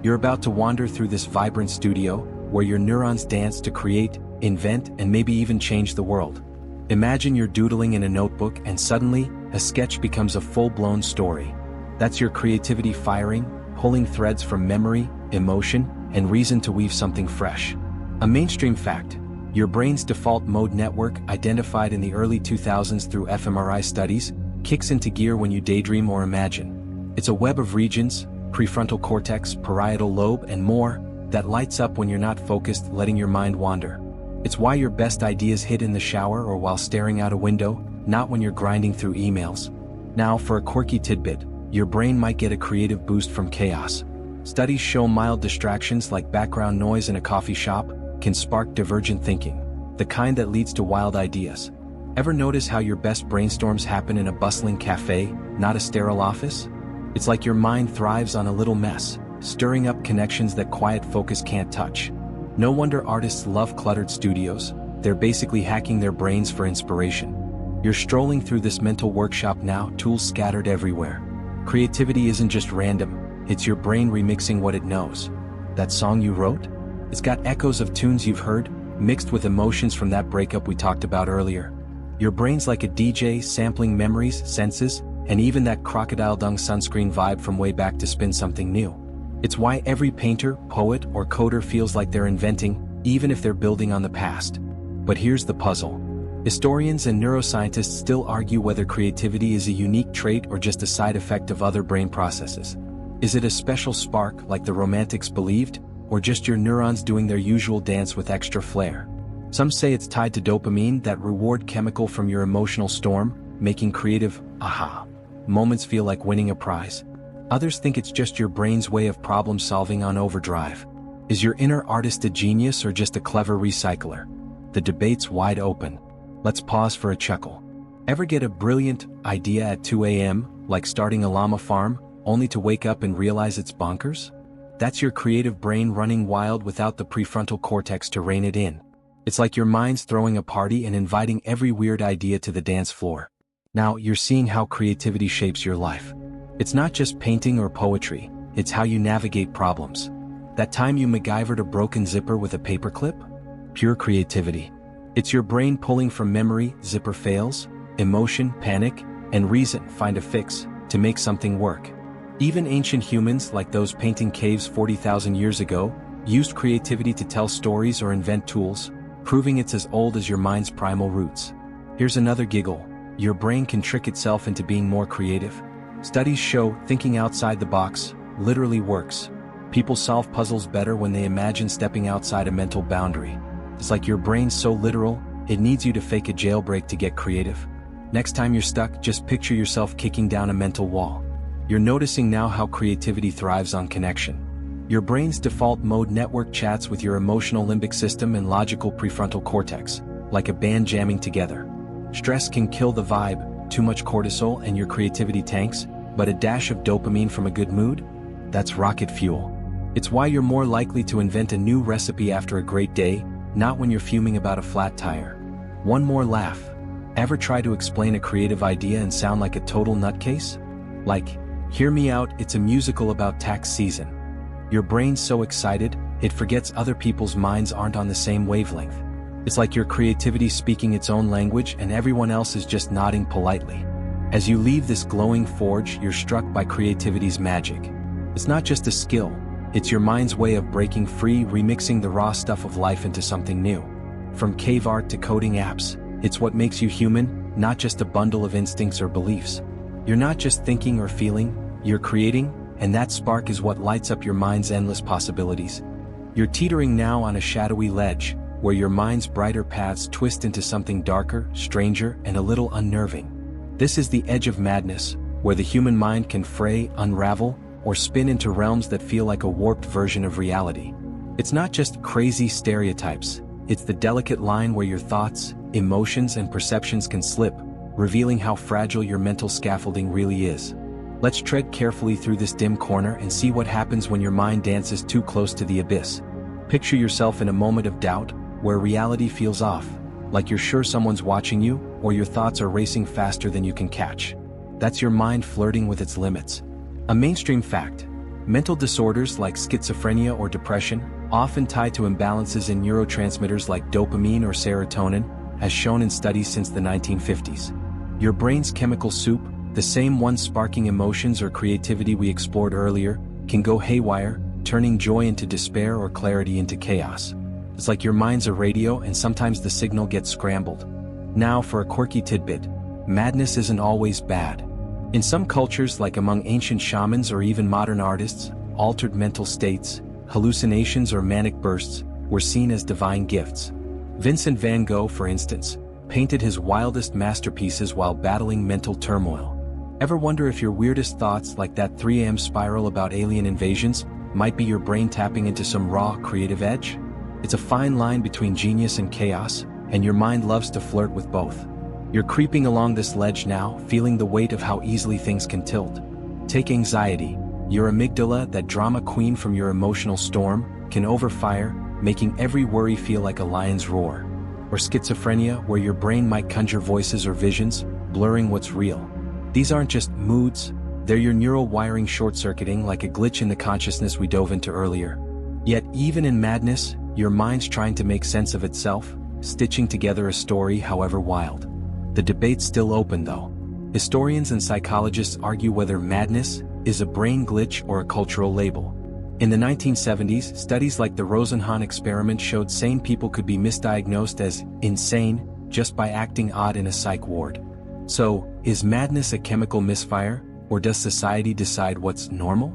Speaker 1: You're about to wander through this vibrant studio, where your neurons dance to create, invent, and maybe even change the world. Imagine you're doodling in a notebook and suddenly, a sketch becomes a full-blown story. That's your creativity firing, pulling threads from memory, emotion, and reason to weave something fresh. A mainstream fact: your brain's default mode network, identified in the early 2000s through fMRI studies, kicks into gear when you daydream or imagine. It's a web of regions, prefrontal cortex, parietal lobe, and more, that lights up when you're not focused, letting your mind wander. It's why your best ideas hit in the shower or while staring out a window, not when you're grinding through emails. Now for a quirky tidbit, your brain might get a creative boost from chaos. Studies show mild distractions like background noise in a coffee shop can spark divergent thinking, the kind that leads to wild ideas. Ever notice how your best brainstorms happen in a bustling cafe, not a sterile office? It's like your mind thrives on a little mess, stirring up connections that quiet focus can't touch. No wonder artists love cluttered studios, they're basically hacking their brains for inspiration. You're strolling through this mental workshop now, tools scattered everywhere. Creativity isn't just random, it's your brain remixing what it knows. That song you wrote? It's got echoes of tunes you've heard, mixed with emotions from that breakup we talked about earlier. Your brain's like a DJ, sampling memories, senses, and even that crocodile dung sunscreen vibe from way back to spin something new. It's why every painter, poet, or coder feels like they're inventing, even if they're building on the past. But here's the puzzle. Historians and neuroscientists still argue whether creativity is a unique trait or just a side effect of other brain processes. Is it a special spark, like the Romantics believed, or just your neurons doing their usual dance with extra flair? Some say it's tied to dopamine, that reward chemical from your emotional storm, making creative, aha, moments feel like winning a prize. Others think it's just your brain's way of problem-solving on overdrive. Is your inner artist a genius or just a clever recycler? The debate's wide open. Let's pause for a chuckle. Ever get a brilliant idea at 2 a.m., like starting a llama farm, only to wake up and realize it's bonkers? That's your creative brain running wild without the prefrontal cortex to rein it in. It's like your mind's throwing a party and inviting every weird idea to the dance floor. Now you're seeing how creativity shapes your life. It's not just painting or poetry, it's how you navigate problems. That time you MacGyvered a broken zipper with a paperclip? Pure creativity. It's your brain pulling from memory, zipper fails, emotion, panic, and reason, find a fix, to make something work. Even ancient humans, like those painting caves 40,000 years ago, used creativity to tell stories or invent tools, proving it's as old as your mind's primal roots. Here's another giggle. Your brain can trick itself into being more creative. Studies show thinking outside the box literally works. People solve puzzles better when they imagine stepping outside a mental boundary. It's like your brain's so literal, it needs you to fake a jailbreak to get creative. Next time you're stuck, just picture yourself kicking down a mental wall. You're noticing now how creativity thrives on connection. Your brain's default mode network chats with your emotional limbic system and logical prefrontal cortex, like a band jamming together. Stress can kill the vibe, too much cortisol and your creativity tanks, but a dash of dopamine from a good mood? That's rocket fuel. It's why you're more likely to invent a new recipe after a great day, not when you're fuming about a flat tire. One more laugh. Ever try to explain a creative idea and sound like a total nutcase? Like, hear me out, it's a musical about tax season. Your brain's so excited, it forgets other people's minds aren't on the same wavelength. It's like your creativity speaking its own language and everyone else is just nodding politely. As you leave this glowing forge, you're struck by creativity's magic. It's not just a skill, it's your mind's way of breaking free, remixing the raw stuff of life into something new. From cave art to coding apps, it's what makes you human, not just a bundle of instincts or beliefs. You're not just thinking or feeling, you're creating, and that spark is what lights up your mind's endless possibilities. You're teetering now on a shadowy ledge, where your mind's brighter paths twist into something darker, stranger, and a little unnerving. This is the edge of madness, where the human mind can fray, unravel, or spin into realms that feel like a warped version of reality. It's not just crazy stereotypes, it's the delicate line where your thoughts, emotions, and perceptions can slip, revealing how fragile your mental scaffolding really is. Let's tread carefully through this dim corner and see what happens when your mind dances too close to the abyss. Picture yourself in a moment of doubt, where reality feels off, like you're sure someone's watching you, or your thoughts are racing faster than you can catch. That's your mind flirting with its limits. A mainstream fact: mental disorders like schizophrenia or depression, often tied to imbalances in neurotransmitters like dopamine or serotonin, as shown in studies since the 1950s. Your brain's chemical soup, the same one sparking emotions or creativity we explored earlier, can go haywire, turning joy into despair or clarity into chaos. It's like your mind's a radio and sometimes the signal gets scrambled. Now for a quirky tidbit: madness isn't always bad. In some cultures, like among ancient shamans or even modern artists, altered mental states, hallucinations or manic bursts, were seen as divine gifts. Vincent van Gogh, for instance, painted his wildest masterpieces while battling mental turmoil. Ever wonder if your weirdest thoughts, like that 3 a.m. spiral about alien invasions, might be your brain tapping into some raw, creative edge? It's a fine line between genius and chaos, and your mind loves to flirt with both. You're creeping along this ledge now, feeling the weight of how easily things can tilt. Take anxiety. Your amygdala, that drama queen from your emotional storm, can overfire, making every worry feel like a lion's roar. Or schizophrenia, where your brain might conjure voices or visions, blurring what's real. These aren't just moods, they're your neural wiring short-circuiting like a glitch in the consciousness we dove into earlier. Yet even in madness, your mind's trying to make sense of itself, stitching together a story however wild. The debate's still open though. Historians and psychologists argue whether madness is a brain glitch or a cultural label. In the 1970s, studies like the Rosenhan experiment showed sane people could be misdiagnosed as insane just by acting odd in a psych ward. So, is madness a chemical misfire, or does society decide what's normal?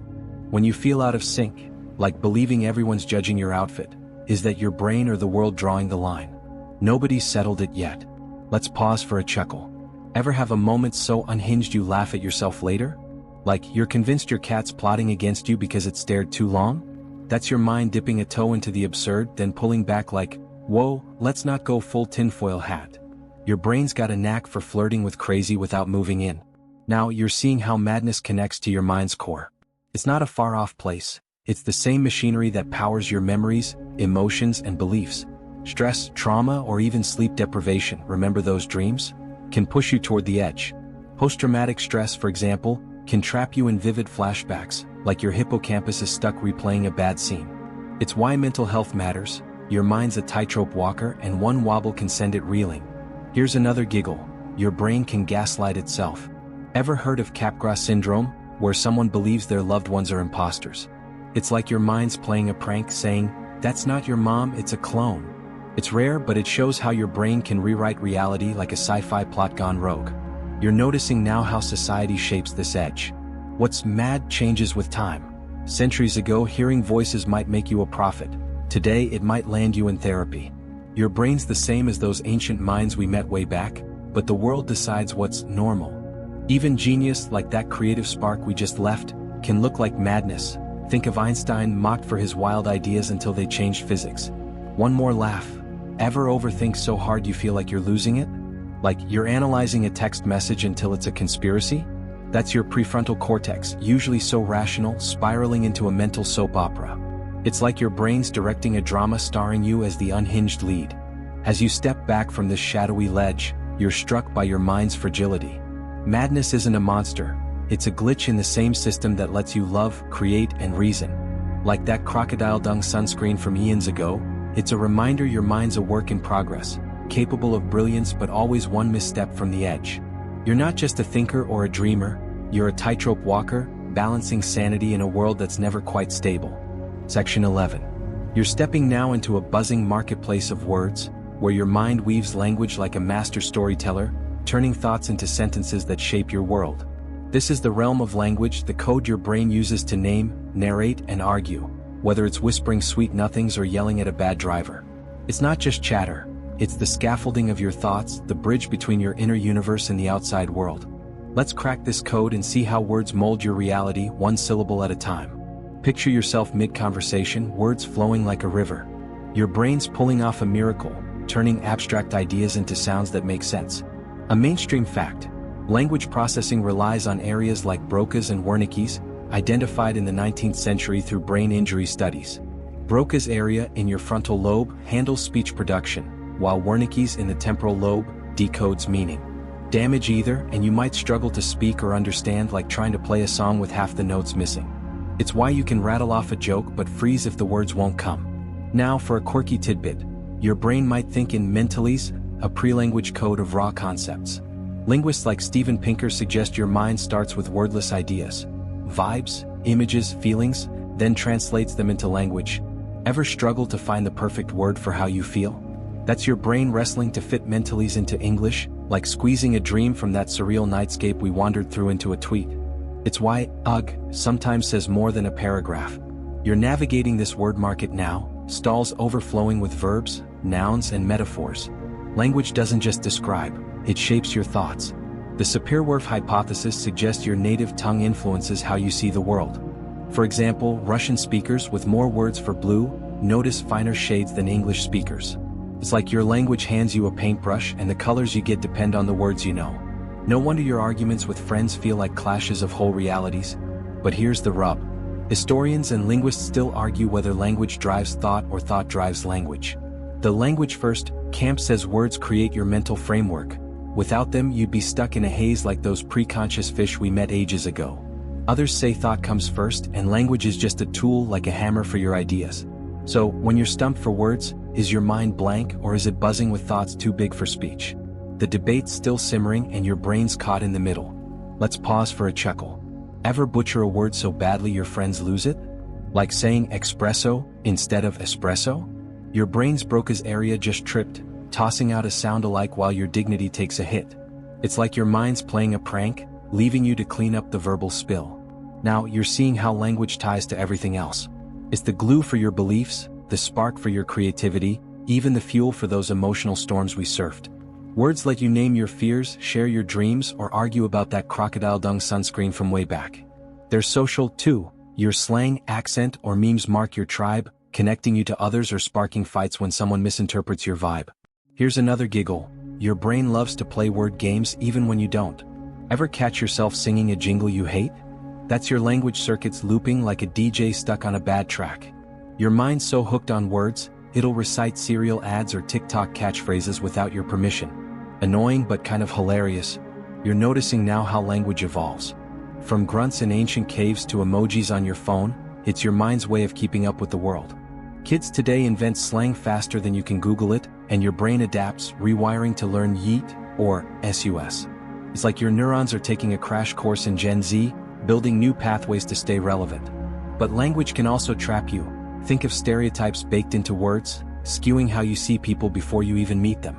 Speaker 1: When you feel out of sync, like believing everyone's judging your outfit, is that your brain or the world drawing the line? Nobody's settled it yet. Let's pause for a chuckle. Ever have a moment so unhinged you laugh at yourself later? Like you're convinced your cat's plotting against you because it stared too long? That's your mind dipping a toe into the absurd, then pulling back like, whoa, let's not go full tinfoil hat. Your brain's got a knack for flirting with crazy without moving in. Now you're seeing how madness connects to your mind's core. It's not a far-off place. It's the same machinery that powers your memories, emotions, and beliefs. Stress, trauma, or even sleep deprivation, remember those dreams? Can push you toward the edge. Post-traumatic stress, for example, can trap you in vivid flashbacks, like your hippocampus is stuck replaying a bad scene. It's why mental health matters. Your mind's a tightrope walker, and one wobble can send it reeling. Here's another giggle: your brain can gaslight itself. Ever heard of Capgras syndrome, where someone believes their loved ones are imposters? It's like your mind's playing a prank, saying, "That's not your mom, it's a clone." It's rare, but it shows how your brain can rewrite reality like a sci-fi plot gone rogue. You're noticing now how society shapes this edge. What's mad changes with time. Centuries ago, hearing voices might make you a prophet. Today, it might land you in therapy. Your brain's the same as those ancient minds we met way back, but the world decides what's normal. Even genius, like that creative spark we just left, can look like madness. Think of Einstein, mocked for his wild ideas until they changed physics. One more laugh. Ever overthink so hard you feel like you're losing it? Like you're analyzing a text message until it's a conspiracy? That's your prefrontal cortex, usually so rational, spiraling into a mental soap opera. It's like your brain's directing a drama starring you as the unhinged lead. As you step back from this shadowy ledge, you're struck by your mind's fragility. Madness isn't a monster, it's a glitch in the same system that lets you love, create, and reason. Like that crocodile dung sunscreen from eons ago, it's a reminder your mind's a work in progress, capable of brilliance but always one misstep from the edge. You're not just a thinker or a dreamer, you're a tightrope walker, balancing sanity in a world that's never quite stable. Section 11. You're stepping now into a buzzing marketplace of words, where your mind weaves language like a master storyteller, turning thoughts into sentences that shape your world. This is the realm of language, the code your brain uses to name, narrate, and argue, whether it's whispering sweet nothings or yelling at a bad driver. It's not just chatter, it's the scaffolding of your thoughts, the bridge between your inner universe and the outside world. Let's crack this code and see how words mold your reality, one syllable at a time. Picture yourself mid-conversation, words flowing like a river. Your brain's pulling off a miracle, turning abstract ideas into sounds that make sense. A mainstream fact: language processing relies on areas like Broca's and Wernicke's, identified in the 19th century through brain injury studies. Broca's area in your frontal lobe handles speech production, while Wernicke's in the temporal lobe decodes meaning. Damage either, and you might struggle to speak or understand, like trying to play a song with half the notes missing. It's why you can rattle off a joke but freeze if the words won't come. Now for a quirky tidbit. Your brain might think in mentalese, a pre-language code of raw concepts. Linguists like Steven Pinker suggest your mind starts with wordless ideas, vibes, images, feelings, then translates them into language. Ever struggle to find the perfect word for how you feel? That's your brain wrestling to fit mentalese into English, like squeezing a dream from that surreal nightscape we wandered through into a tweet. It's why "ugh" sometimes says more than a paragraph. You're navigating this word market now, stalls overflowing with verbs, nouns, and metaphors. Language doesn't just describe, it shapes your thoughts. The Sapir-Whorf hypothesis suggests your native tongue influences how you see the world. For example, Russian speakers with more words for blue notice finer shades than English speakers. It's like your language hands you a paintbrush and the colors you get depend on the words you know. No wonder your arguments with friends feel like clashes of whole realities. But here's the rub. Historians and linguists still argue whether language drives thought or thought drives language. The language first camp says words create your mental framework. Without them, you'd be stuck in a haze like those preconscious fish we met ages ago. Others say thought comes first and language is just a tool, like a hammer for your ideas. So, when you're stumped for words, is your mind blank or is it buzzing with thoughts too big for speech? The debate's still simmering and your brain's caught in the middle. Let's pause for a chuckle. Ever butcher a word so badly your friends lose it? Like saying espresso instead of espresso? Your brain's Broca's area just tripped, tossing out a sound alike while your dignity takes a hit. It's like your mind's playing a prank, leaving you to clean up the verbal spill. Now you're seeing how language ties to everything else. It's the glue for your beliefs, the spark for your creativity, even the fuel for those emotional storms we surfed. Words let you name your fears, share your dreams, or argue about that crocodile dung sunscreen from way back. They're social too. Your slang, accent, or memes mark your tribe, connecting you to others or sparking fights when someone misinterprets your vibe. Here's another giggle. Your brain loves to play word games even when you don't. Ever catch yourself singing a jingle you hate? That's your language circuits looping like a DJ stuck on a bad track. Your mind's so hooked on words, it'll recite cereal ads or TikTok catchphrases without your permission. Annoying but kind of hilarious. You're noticing now how language evolves. From grunts in ancient caves to emojis on your phone, it's your mind's way of keeping up with the world. Kids today invent slang faster than you can Google it, and your brain adapts, rewiring to learn yeet or sus. It's like your neurons are taking a crash course in Gen Z, building new pathways to stay relevant. But language can also trap you. Think of stereotypes baked into words, skewing how you see people before you even meet them.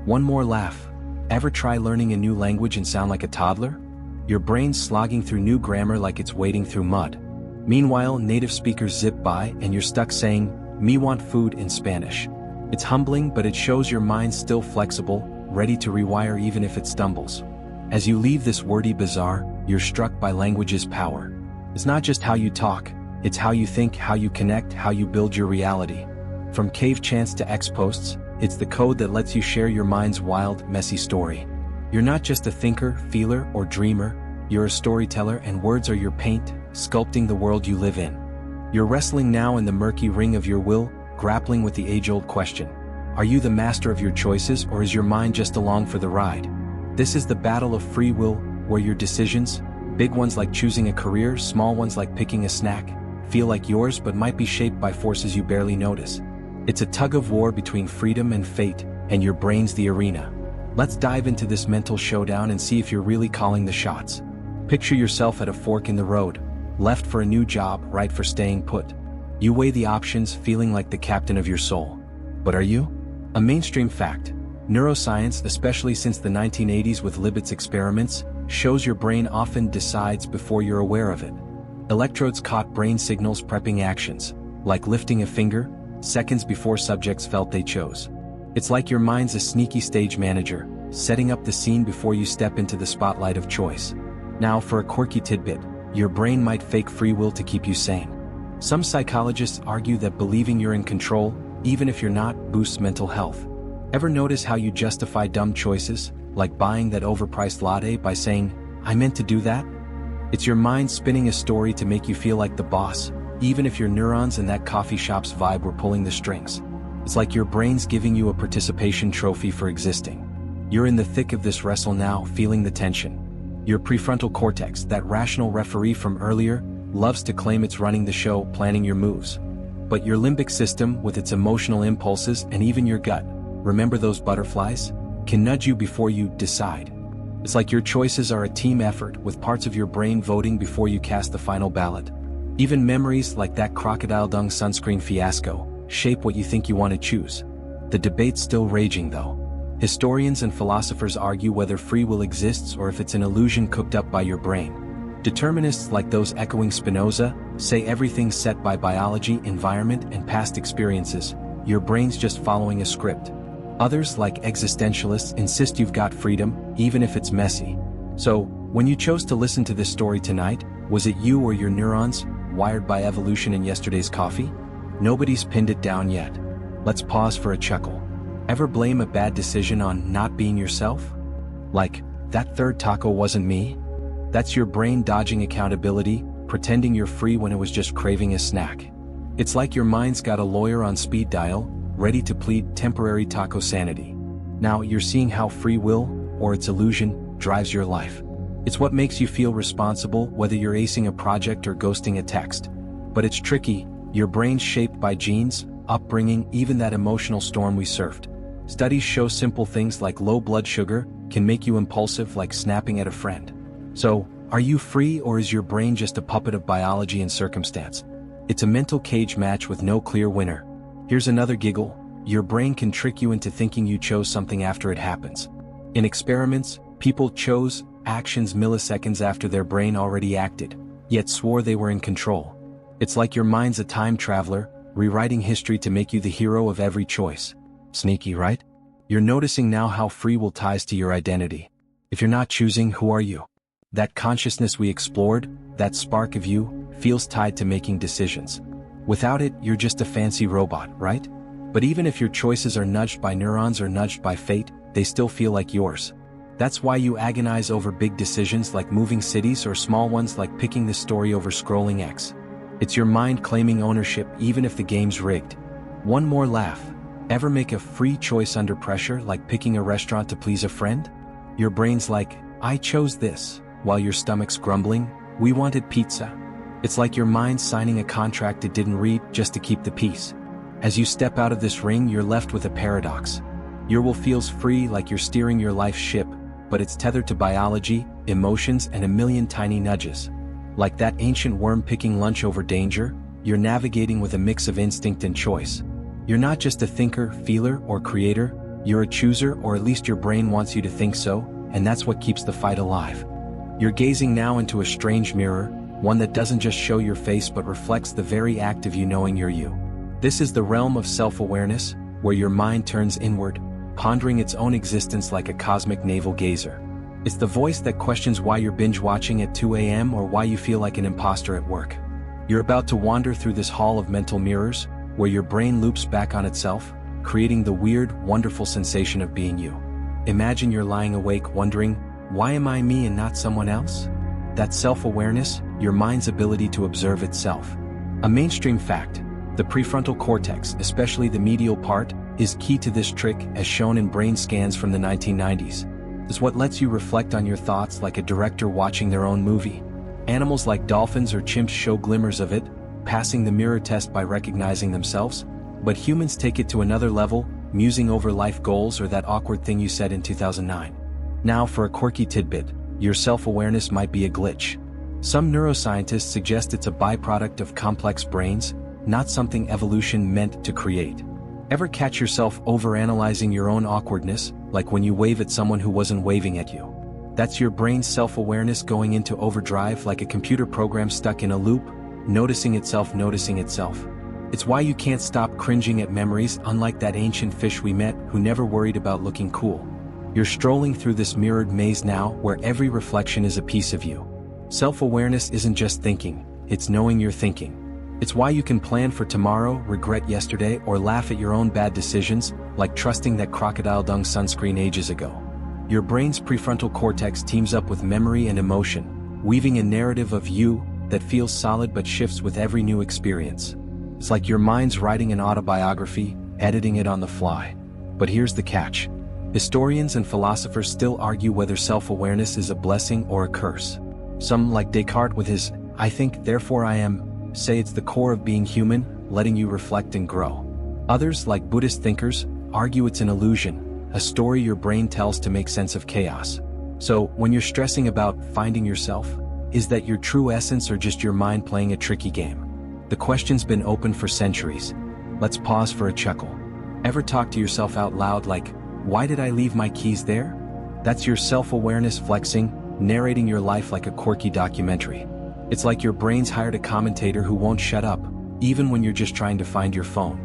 Speaker 1: One more laugh. Ever try learning a new language and sound like a toddler? Your brain's slogging through new grammar like it's wading through mud. Meanwhile, native speakers zip by and you're stuck saying, "Me want food" in Spanish. It's humbling, but it shows your mind's still flexible, ready to rewire even if it stumbles. As you leave this wordy bazaar, you're struck by language's power. It's not just how you talk, it's how you think, how you connect, how you build your reality. From cave chants to X-posts, it's the code that lets you share your mind's wild, messy story. You're not just a thinker, feeler, or dreamer, you're a storyteller, and words are your paint, sculpting the world you live in. You're wrestling now in the murky ring of your will, grappling with the age-old question. Are you the master of your choices, or is your mind just along for the ride? This is the battle of free will, where your decisions, big ones like choosing a career, small ones like picking a snack, feel like yours but might be shaped by forces you barely notice. It's a tug-of-war between freedom and fate, and your brain's the arena. Let's dive into this mental showdown and see if you're really calling the shots. Picture yourself at a fork in the road, left for a new job, right for staying put. You weigh the options, feeling like the captain of your soul. But are you? A mainstream fact. Neuroscience, especially since the 1980s with Libet's experiments, shows your brain often decides before you're aware of it. Electrodes caught brain signals prepping actions, like lifting a finger, seconds before subjects felt they chose. It's like your mind's a sneaky stage manager, setting up the scene before you step into the spotlight of choice. Now for a quirky tidbit, your brain might fake free will to keep you sane. Some psychologists argue that believing you're in control, even if you're not, boosts mental health. Ever notice how you justify dumb choices, like buying that overpriced latte by saying, "I meant to do that"? It's your mind spinning a story to make you feel like the boss, even if your neurons and that coffee shop's vibe were pulling the strings. It's like your brain's giving you a participation trophy for existing. You're in the thick of this wrestle now, feeling the tension. Your prefrontal cortex, that rational referee from earlier, loves to claim it's running the show, planning your moves. But your limbic system, with its emotional impulses and even your gut, remember those butterflies, can nudge you before you decide. It's like your choices are a team effort, with parts of your brain voting before you cast the final ballot. Even memories like that crocodile dung sunscreen fiasco shape what you think you want to choose. The debate's still raging though. Historians and philosophers argue whether free will exists or if it's an illusion cooked up by your brain. Determinists like those echoing Spinoza say everything's set by biology, environment, and past experiences. Your brain's just following a script. Others, like existentialists, insist you've got freedom, even if it's messy. So, when you chose to listen to this story tonight, was it you or your neurons, wired by evolution in yesterday's coffee? Nobody's pinned it down yet. Let's pause for a chuckle. Ever blame a bad decision on not being yourself? Like, that third taco wasn't me? That's your brain dodging accountability, pretending you're free when it was just craving a snack. It's like your mind's got a lawyer on speed dial, ready to plead temporary taco sanity. Now you're seeing how free will, or its illusion, drives your life. It's what makes you feel responsible, whether you're acing a project or ghosting a text. But it's tricky. Your brain's shaped by genes, upbringing, even that emotional storm we surfed. Studies show simple things like low blood sugar can make you impulsive, like snapping at a friend. So, are you free, or is your brain just a puppet of biology and circumstance? It's a mental cage match with no clear winner. Here's another giggle. Your brain can trick you into thinking you chose something after it happens. In experiments, people chose actions milliseconds after their brain already acted, yet swore they were in control. It's like your mind's a time traveler, rewriting history to make you the hero of every choice. Sneaky, right? You're noticing now how free will ties to your identity. If you're not choosing, who are you? That consciousness we explored, that spark of you, feels tied to making decisions. Without it, you're just a fancy robot, right? But even if your choices are nudged by neurons or nudged by fate, they still feel like yours. That's why you agonize over big decisions like moving cities, or small ones like picking this story over scrolling X. It's your mind claiming ownership even if the game's rigged. One more laugh. Ever make a free choice under pressure, like picking a restaurant to please a friend? Your brain's like, "I chose this," while your stomach's grumbling, "We wanted pizza." It's like your mind signing a contract it didn't read just to keep the peace. As you step out of this ring, you're left with a paradox. Your will feels free, like you're steering your life's ship, but it's tethered to biology, emotions, and a million tiny nudges. Like that ancient worm picking lunch over danger, you're navigating with a mix of instinct and choice. You're not just a thinker, feeler, or creator, you're a chooser, or at least your brain wants you to think so, and that's what keeps the fight alive. You're gazing now into a strange mirror, one that doesn't just show your face but reflects the very act of you knowing you're you. This is the realm of self-awareness, where your mind turns inward, pondering its own existence like a cosmic navel gazer. It's the voice that questions why you're binge-watching at 2 a.m. or why you feel like an imposter at work. You're about to wander through this hall of mental mirrors, where your brain loops back on itself, creating the weird, wonderful sensation of being you. Imagine you're lying awake wondering, why am I me and not someone else? That's self-awareness, your mind's ability to observe itself. A mainstream fact: the prefrontal cortex, especially the medial part, is key to this trick, as shown in brain scans from the 1990s. It's what lets you reflect on your thoughts like a director watching their own movie. Animals like dolphins or chimps show glimmers of it, passing the mirror test by recognizing themselves. But humans take it to another level, musing over life goals or that awkward thing you said in 2009. Now for a quirky tidbit: your self-awareness might be a glitch. Some neuroscientists suggest it's a byproduct of complex brains, not something evolution meant to create. Ever catch yourself overanalyzing your own awkwardness, like when you wave at someone who wasn't waving at you? That's your brain's self-awareness going into overdrive, like a computer program stuck in a loop, noticing itself. It's why you can't stop cringing at memories, unlike that ancient fish we met who never worried about looking cool. You're strolling through this mirrored maze now, where every reflection is a piece of you. Self-awareness isn't just thinking, it's knowing you're thinking. It's why you can plan for tomorrow, regret yesterday, or laugh at your own bad decisions, like trusting that crocodile dung sunscreen ages ago. Your brain's prefrontal cortex teams up with memory and emotion, weaving a narrative of you that feels solid but shifts with every new experience. It's like your mind's writing an autobiography, editing it on the fly. But here's the catch: historians and philosophers still argue whether self-awareness is a blessing or a curse. Some, like Descartes with his "I think, therefore I am," say it's the core of being human, letting you reflect and grow. Others, like Buddhist thinkers, argue it's an illusion, a story your brain tells to make sense of chaos. So, when you're stressing about finding yourself, is that your true essence or just your mind playing a tricky game? The question's been open for centuries. Let's pause for a chuckle. Ever talk to yourself out loud like, "Why did I leave my keys there?" That's your self-awareness flexing, narrating your life like a quirky documentary. It's like your brain's hired a commentator who won't shut up, even when you're just trying to find your phone.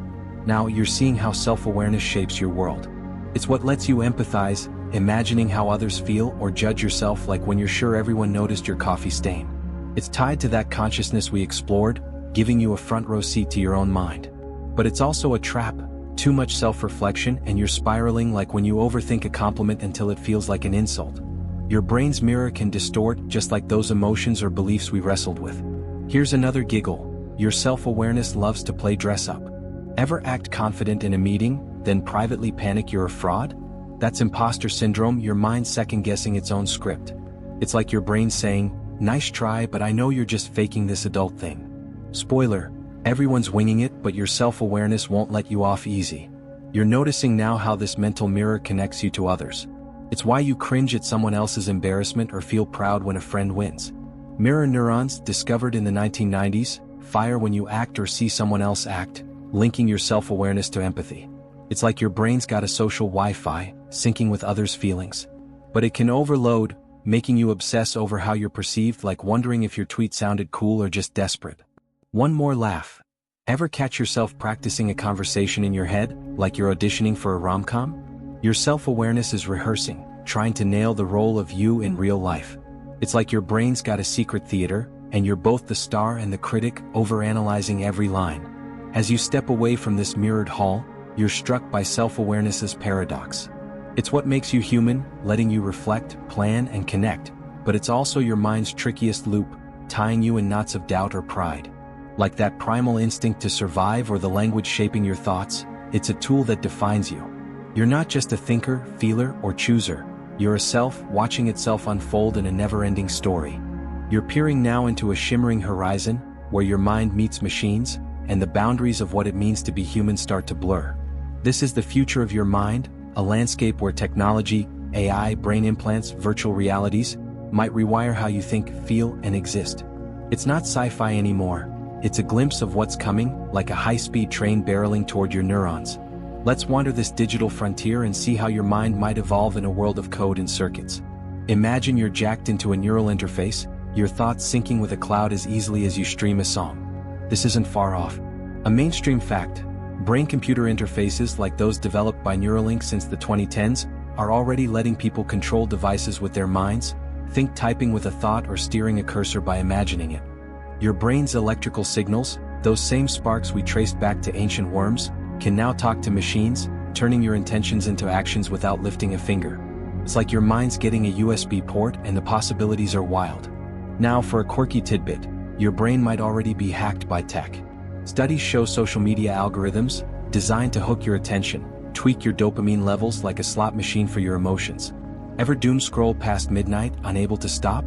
Speaker 1: Now you're seeing how self-awareness shapes your world. It's what lets you empathize, imagining how others feel, or judge yourself, like when you're sure everyone noticed your coffee stain. It's tied to that consciousness we explored, giving you a front row seat to your own mind. But it's also a trap: too much self-reflection and you're spiraling, like when you overthink a compliment until it feels like an insult. Your brain's mirror can distort, just like those emotions or beliefs we wrestled with. Here's another giggle: your self-awareness loves to play dress-up. Ever act confident in a meeting, then privately panic you're a fraud? That's imposter syndrome, your mind second-guessing its own script. It's like your brain saying, "Nice try, but I know you're just faking this adult thing." Spoiler: everyone's winging it, but your self-awareness won't let you off easy. You're noticing now how this mental mirror connects you to others. It's why you cringe at someone else's embarrassment or feel proud when a friend wins. Mirror neurons, discovered in the 1990s, fire when you act or see someone else act, linking your self-awareness to empathy. It's like your brain's got a social Wi-Fi, syncing with others' feelings. But it can overload, making you obsess over how you're perceived, like wondering if your tweet sounded cool or just desperate. One more laugh. Ever catch yourself practicing a conversation in your head, like you're auditioning for a rom-com? Your self-awareness is rehearsing, trying to nail the role of you in real life. It's like your brain's got a secret theater, and you're both the star and the critic, overanalyzing every line. As you step away from this mirrored hall, you're struck by self-awareness's paradox. It's what makes you human, letting you reflect, plan, and connect, but it's also your mind's trickiest loop, tying you in knots of doubt or pride. Like that primal instinct to survive or the language shaping your thoughts, it's a tool that defines you. You're not just a thinker, feeler, or chooser. You're a self, watching itself unfold in a never-ending story. You're peering now into a shimmering horizon, where your mind meets machines, and the boundaries of what it means to be human start to blur. This is the future of your mind, a landscape where technology, AI, brain implants, virtual realities, might rewire how you think, feel, and exist. It's not sci-fi anymore. It's a glimpse of what's coming, like a high-speed train barreling toward your neurons. Let's wander this digital frontier and see how your mind might evolve in a world of code and circuits. Imagine you're jacked into a neural interface, your thoughts syncing with a cloud as easily as you stream a song. This isn't far off. A mainstream fact: brain-computer interfaces like those developed by Neuralink since the 2010s are already letting people control devices with their minds, think typing with a thought or steering a cursor by imagining it. Your brain's electrical signals, those same sparks we traced back to ancient worms, can now talk to machines, turning your intentions into actions without lifting a finger. It's like your mind's getting a USB port and the possibilities are wild. Now for a quirky tidbit: your brain might already be hacked by tech. Studies show social media algorithms, designed to hook your attention, tweak your dopamine levels like a slot machine for your emotions. Ever doom scroll past midnight, unable to stop?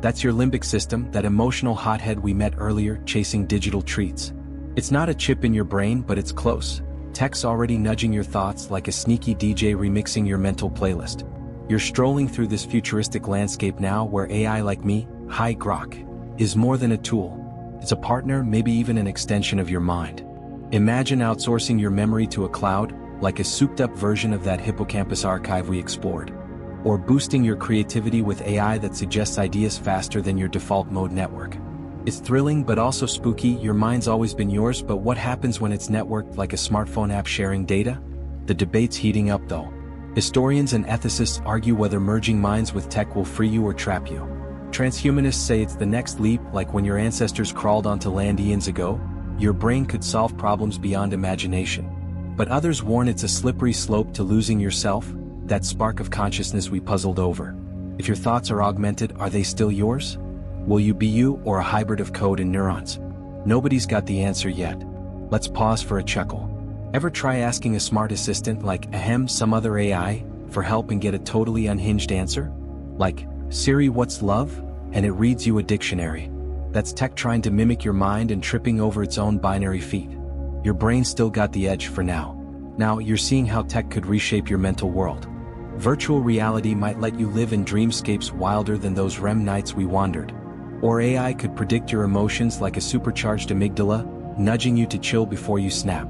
Speaker 1: That's your limbic system, that emotional hothead we met earlier, chasing digital treats. It's not a chip in your brain, but it's close. Tech's already nudging your thoughts like a sneaky DJ remixing your mental playlist. You're strolling through this futuristic landscape now where AI like me, hi Grok, is more than a tool. It's a partner, maybe even an extension of your mind. Imagine outsourcing your memory to a cloud, like a souped-up version of that hippocampus archive we explored. Or boosting your creativity with AI that suggests ideas faster than your default mode network. It's thrilling but also spooky. Your mind's always been yours, but what happens when it's networked like a smartphone app sharing data? The debate's heating up though. Historians and ethicists argue whether merging minds with tech will free you or trap you. Transhumanists say it's the next leap, like when your ancestors crawled onto land eons ago, your brain could solve problems beyond imagination. But others warn it's a slippery slope to losing yourself, that spark of consciousness we puzzled over. If your thoughts are augmented, are they still yours? Will you be you or a hybrid of code and neurons? Nobody's got the answer yet. Let's pause for a chuckle. Ever try asking a smart assistant like some other AI for help and get a totally unhinged answer? Like, Siri, what's love? And it reads you a dictionary. That's tech trying to mimic your mind and tripping over its own binary feet. Your brain still got the edge for now. Now you're seeing how tech could reshape your mental world. Virtual reality might let you live in dreamscapes wilder than those REM nights we wandered. Or AI could predict your emotions like a supercharged amygdala, nudging you to chill before you snap.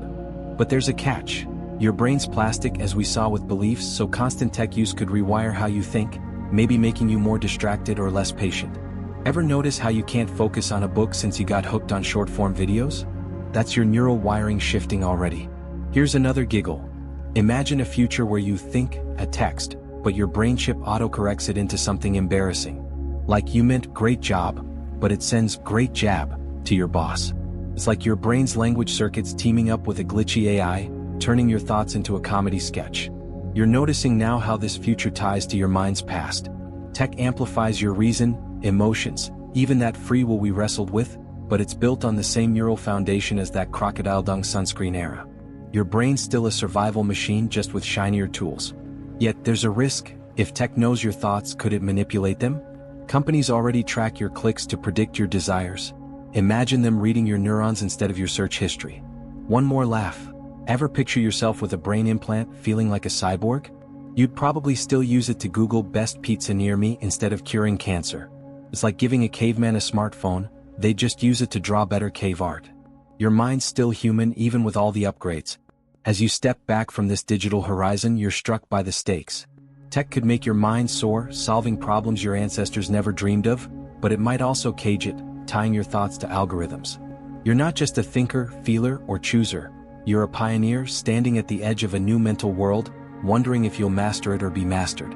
Speaker 1: But there's a catch. Your brain's plastic, as we saw with beliefs, so constant tech use could rewire how you think, maybe making you more distracted or less patient. Ever notice how you can't focus on a book since you got hooked on short-form videos? That's your neural wiring shifting already. Here's another giggle. Imagine a future where you think a text, but your brain chip autocorrects it into something embarrassing. Like you meant great job, but it sends great jab to your boss. It's like your brain's language circuits teaming up with a glitchy AI, turning your thoughts into a comedy sketch. You're noticing now how this future ties to your mind's past. Tech amplifies your reason, emotions, even that free will we wrestled with, but it's built on the same neural foundation as that crocodile dung sunscreen era. Your brain's still a survival machine, just with shinier tools. Yet there's a risk. If tech knows your thoughts, could it manipulate them? Companies already track your clicks to predict your desires. Imagine them reading your neurons instead of your search history. One more laugh. Ever picture yourself with a brain implant, feeling like a cyborg? You'd probably still use it to Google best pizza near me instead of curing cancer. It's like giving a caveman a smartphone, they'd just use it to draw better cave art. Your mind's still human even with all the upgrades. As you step back from this digital horizon, you're struck by the stakes. Tech could make your mind soar, solving problems your ancestors never dreamed of, but it might also cage it, tying your thoughts to algorithms. You're not just a thinker, feeler, or chooser. You're a pioneer standing at the edge of a new mental world, wondering if you'll master it or be mastered.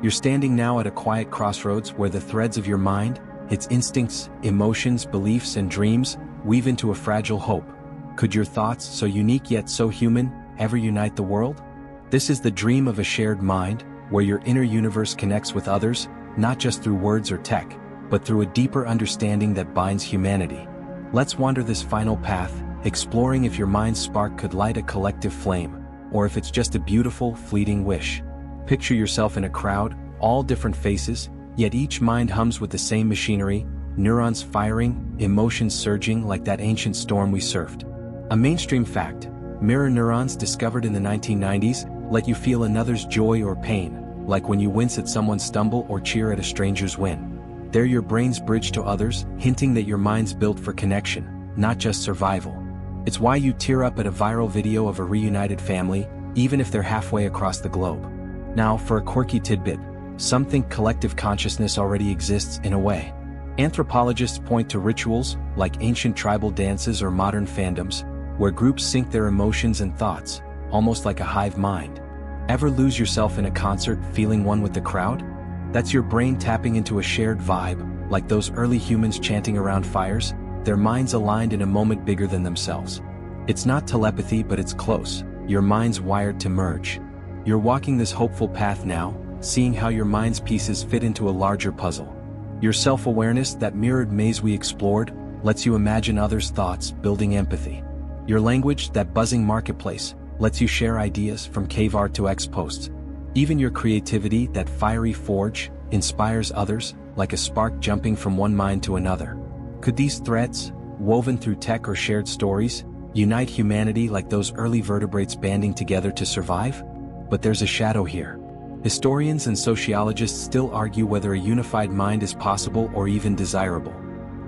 Speaker 1: You're standing now at a quiet crossroads where the threads of your mind, its instincts, emotions, beliefs, and dreams, weave into a fragile hope. Could your thoughts, so unique yet so human, ever unite the world? This is the dream of a shared mind, where your inner universe connects with others, not just through words or tech, but through a deeper understanding that binds humanity. Let's wander this final path, exploring if your mind's spark could light a collective flame, or if it's just a beautiful, fleeting wish. Picture yourself in a crowd, all different faces, yet each mind hums with the same machinery, neurons firing, emotions surging like that ancient storm we surfed. A mainstream fact: mirror neurons discovered in the 1990s let you feel another's joy or pain, like when you wince at someone's stumble or cheer at a stranger's win. They're your brain's bridge to others, hinting that your mind's built for connection, not just survival. It's why you tear up at a viral video of a reunited family, even if they're halfway across the globe. Now, for a quirky tidbit, some think collective consciousness already exists in a way. Anthropologists point to rituals, like ancient tribal dances or modern fandoms, where groups sync their emotions and thoughts, almost like a hive mind. Ever lose yourself in a concert, feeling one with the crowd? That's your brain tapping into a shared vibe, like those early humans chanting around fires, their minds aligned in a moment bigger than themselves. It's not telepathy, but it's close. Your mind's wired to merge. You're walking this hopeful path now, seeing how your mind's pieces fit into a larger puzzle. Your self-awareness, that mirrored maze we explored, lets you imagine others' thoughts, building empathy. Your language, that buzzing marketplace, lets you share ideas from cave art to X posts. Even your creativity, that fiery forge, inspires others, like a spark jumping from one mind to another. Could these threads, woven through tech or shared stories, unite humanity like those early vertebrates banding together to survive? But there's a shadow here. Historians and sociologists still argue whether a unified mind is possible or even desirable.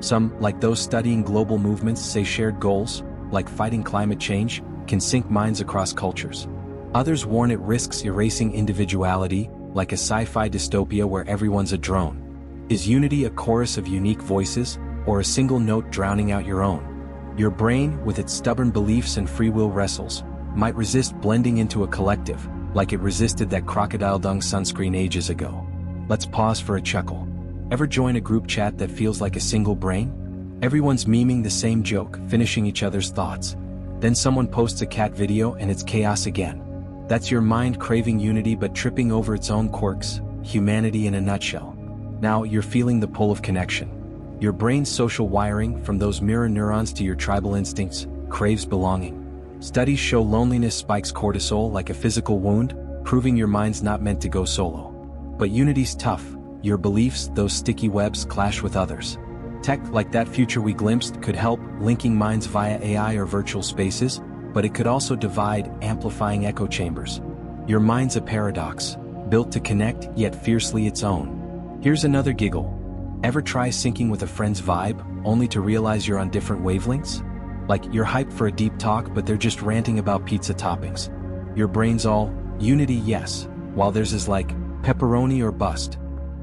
Speaker 1: Some, like those studying global movements, say shared goals, like fighting climate change, can sync minds across cultures. Others warn it risks erasing individuality, like a sci-fi dystopia where everyone's a drone. Is unity a chorus of unique voices, or a single note drowning out your own? Your brain, with its stubborn beliefs and free will wrestles, might resist blending into a collective, like it resisted that crocodile dung sunscreen ages ago. Let's pause for a chuckle. Ever join a group chat that feels like a single brain? Everyone's memeing the same joke, finishing each other's thoughts. Then someone posts a cat video and it's chaos again. That's your mind craving unity but tripping over its own quirks, humanity in a nutshell. Now you're feeling the pull of connection. Your brain's social wiring, from those mirror neurons to your tribal instincts, craves belonging. Studies show loneliness spikes cortisol like a physical wound, proving your mind's not meant to go solo. But unity's tough. Your beliefs, those sticky webs, clash with others. Tech, like that future we glimpsed, could help, linking minds via AI or virtual spaces, but it could also divide, amplifying echo chambers. Your mind's a paradox, built to connect, yet fiercely its own. Here's another giggle. Ever try syncing with a friend's vibe, only to realize you're on different wavelengths? Like, you're hyped for a deep talk but they're just ranting about pizza toppings. Your brain's all, unity yes, while theirs is like, pepperoni or bust.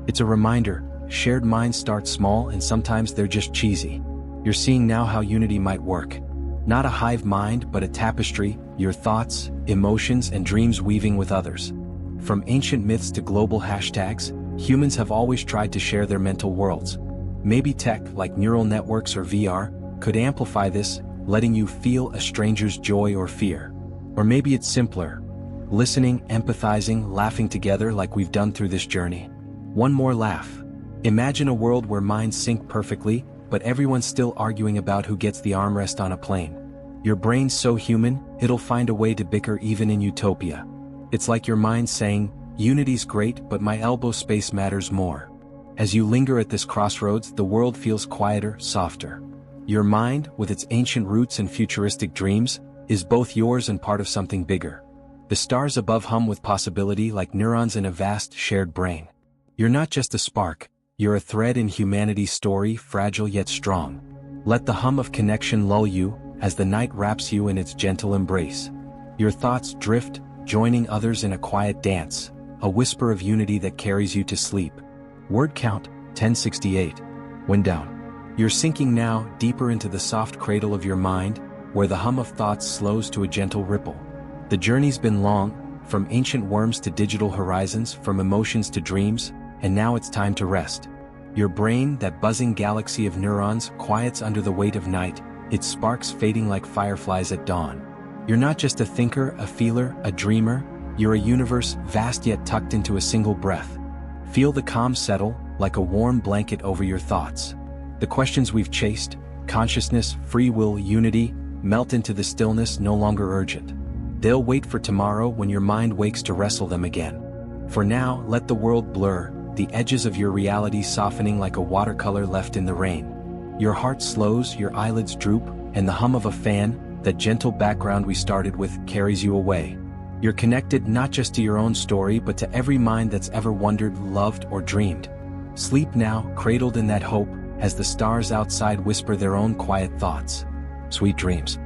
Speaker 1: It's a reminder, shared minds start small and sometimes they're just cheesy. You're seeing now how unity might work. Not a hive mind but a tapestry, your thoughts, emotions and dreams weaving with others. From ancient myths to global hashtags, humans have always tried to share their mental worlds. Maybe tech, like neural networks or VR, could amplify this, letting you feel a stranger's joy or fear. Or maybe it's simpler. Listening, empathizing, laughing together like we've done through this journey. One more laugh. Imagine a world where minds sync perfectly, but everyone's still arguing about who gets the armrest on a plane. Your brain's so human, it'll find a way to bicker even in utopia. It's like your mind saying, unity's great but my elbow space matters more. As you linger at this crossroads, the world feels quieter, softer. Your mind, with its ancient roots and futuristic dreams, is both yours and part of something bigger. The stars above hum with possibility like neurons in a vast, shared brain. You're not just a spark, you're a thread in humanity's story, fragile yet strong. Let the hum of connection lull you, as the night wraps you in its gentle embrace. Your thoughts drift, joining others in a quiet dance, a whisper of unity that carries you to sleep. Word count, 1068. Wind down. You're sinking now, deeper into the soft cradle of your mind, where the hum of thoughts slows to a gentle ripple. The journey's been long, from ancient worms to digital horizons, from emotions to dreams, and now it's time to rest. Your brain, that buzzing galaxy of neurons, quiets under the weight of night, its sparks fading like fireflies at dawn. You're not just a thinker, a feeler, a dreamer, you're a universe vast yet tucked into a single breath. Feel the calm settle, like a warm blanket over your thoughts. The questions we've chased, consciousness, free will, unity, melt into the stillness no longer urgent. They'll wait for tomorrow when your mind wakes to wrestle them again. For now, let the world blur, the edges of your reality softening like a watercolor left in the rain. Your heart slows, your eyelids droop, and the hum of a fan, that gentle background we started with, carries you away. You're connected not just to your own story but to every mind that's ever wondered, loved, or dreamed. Sleep now, cradled in that hope, as the stars outside whisper their own quiet thoughts. Sweet dreams.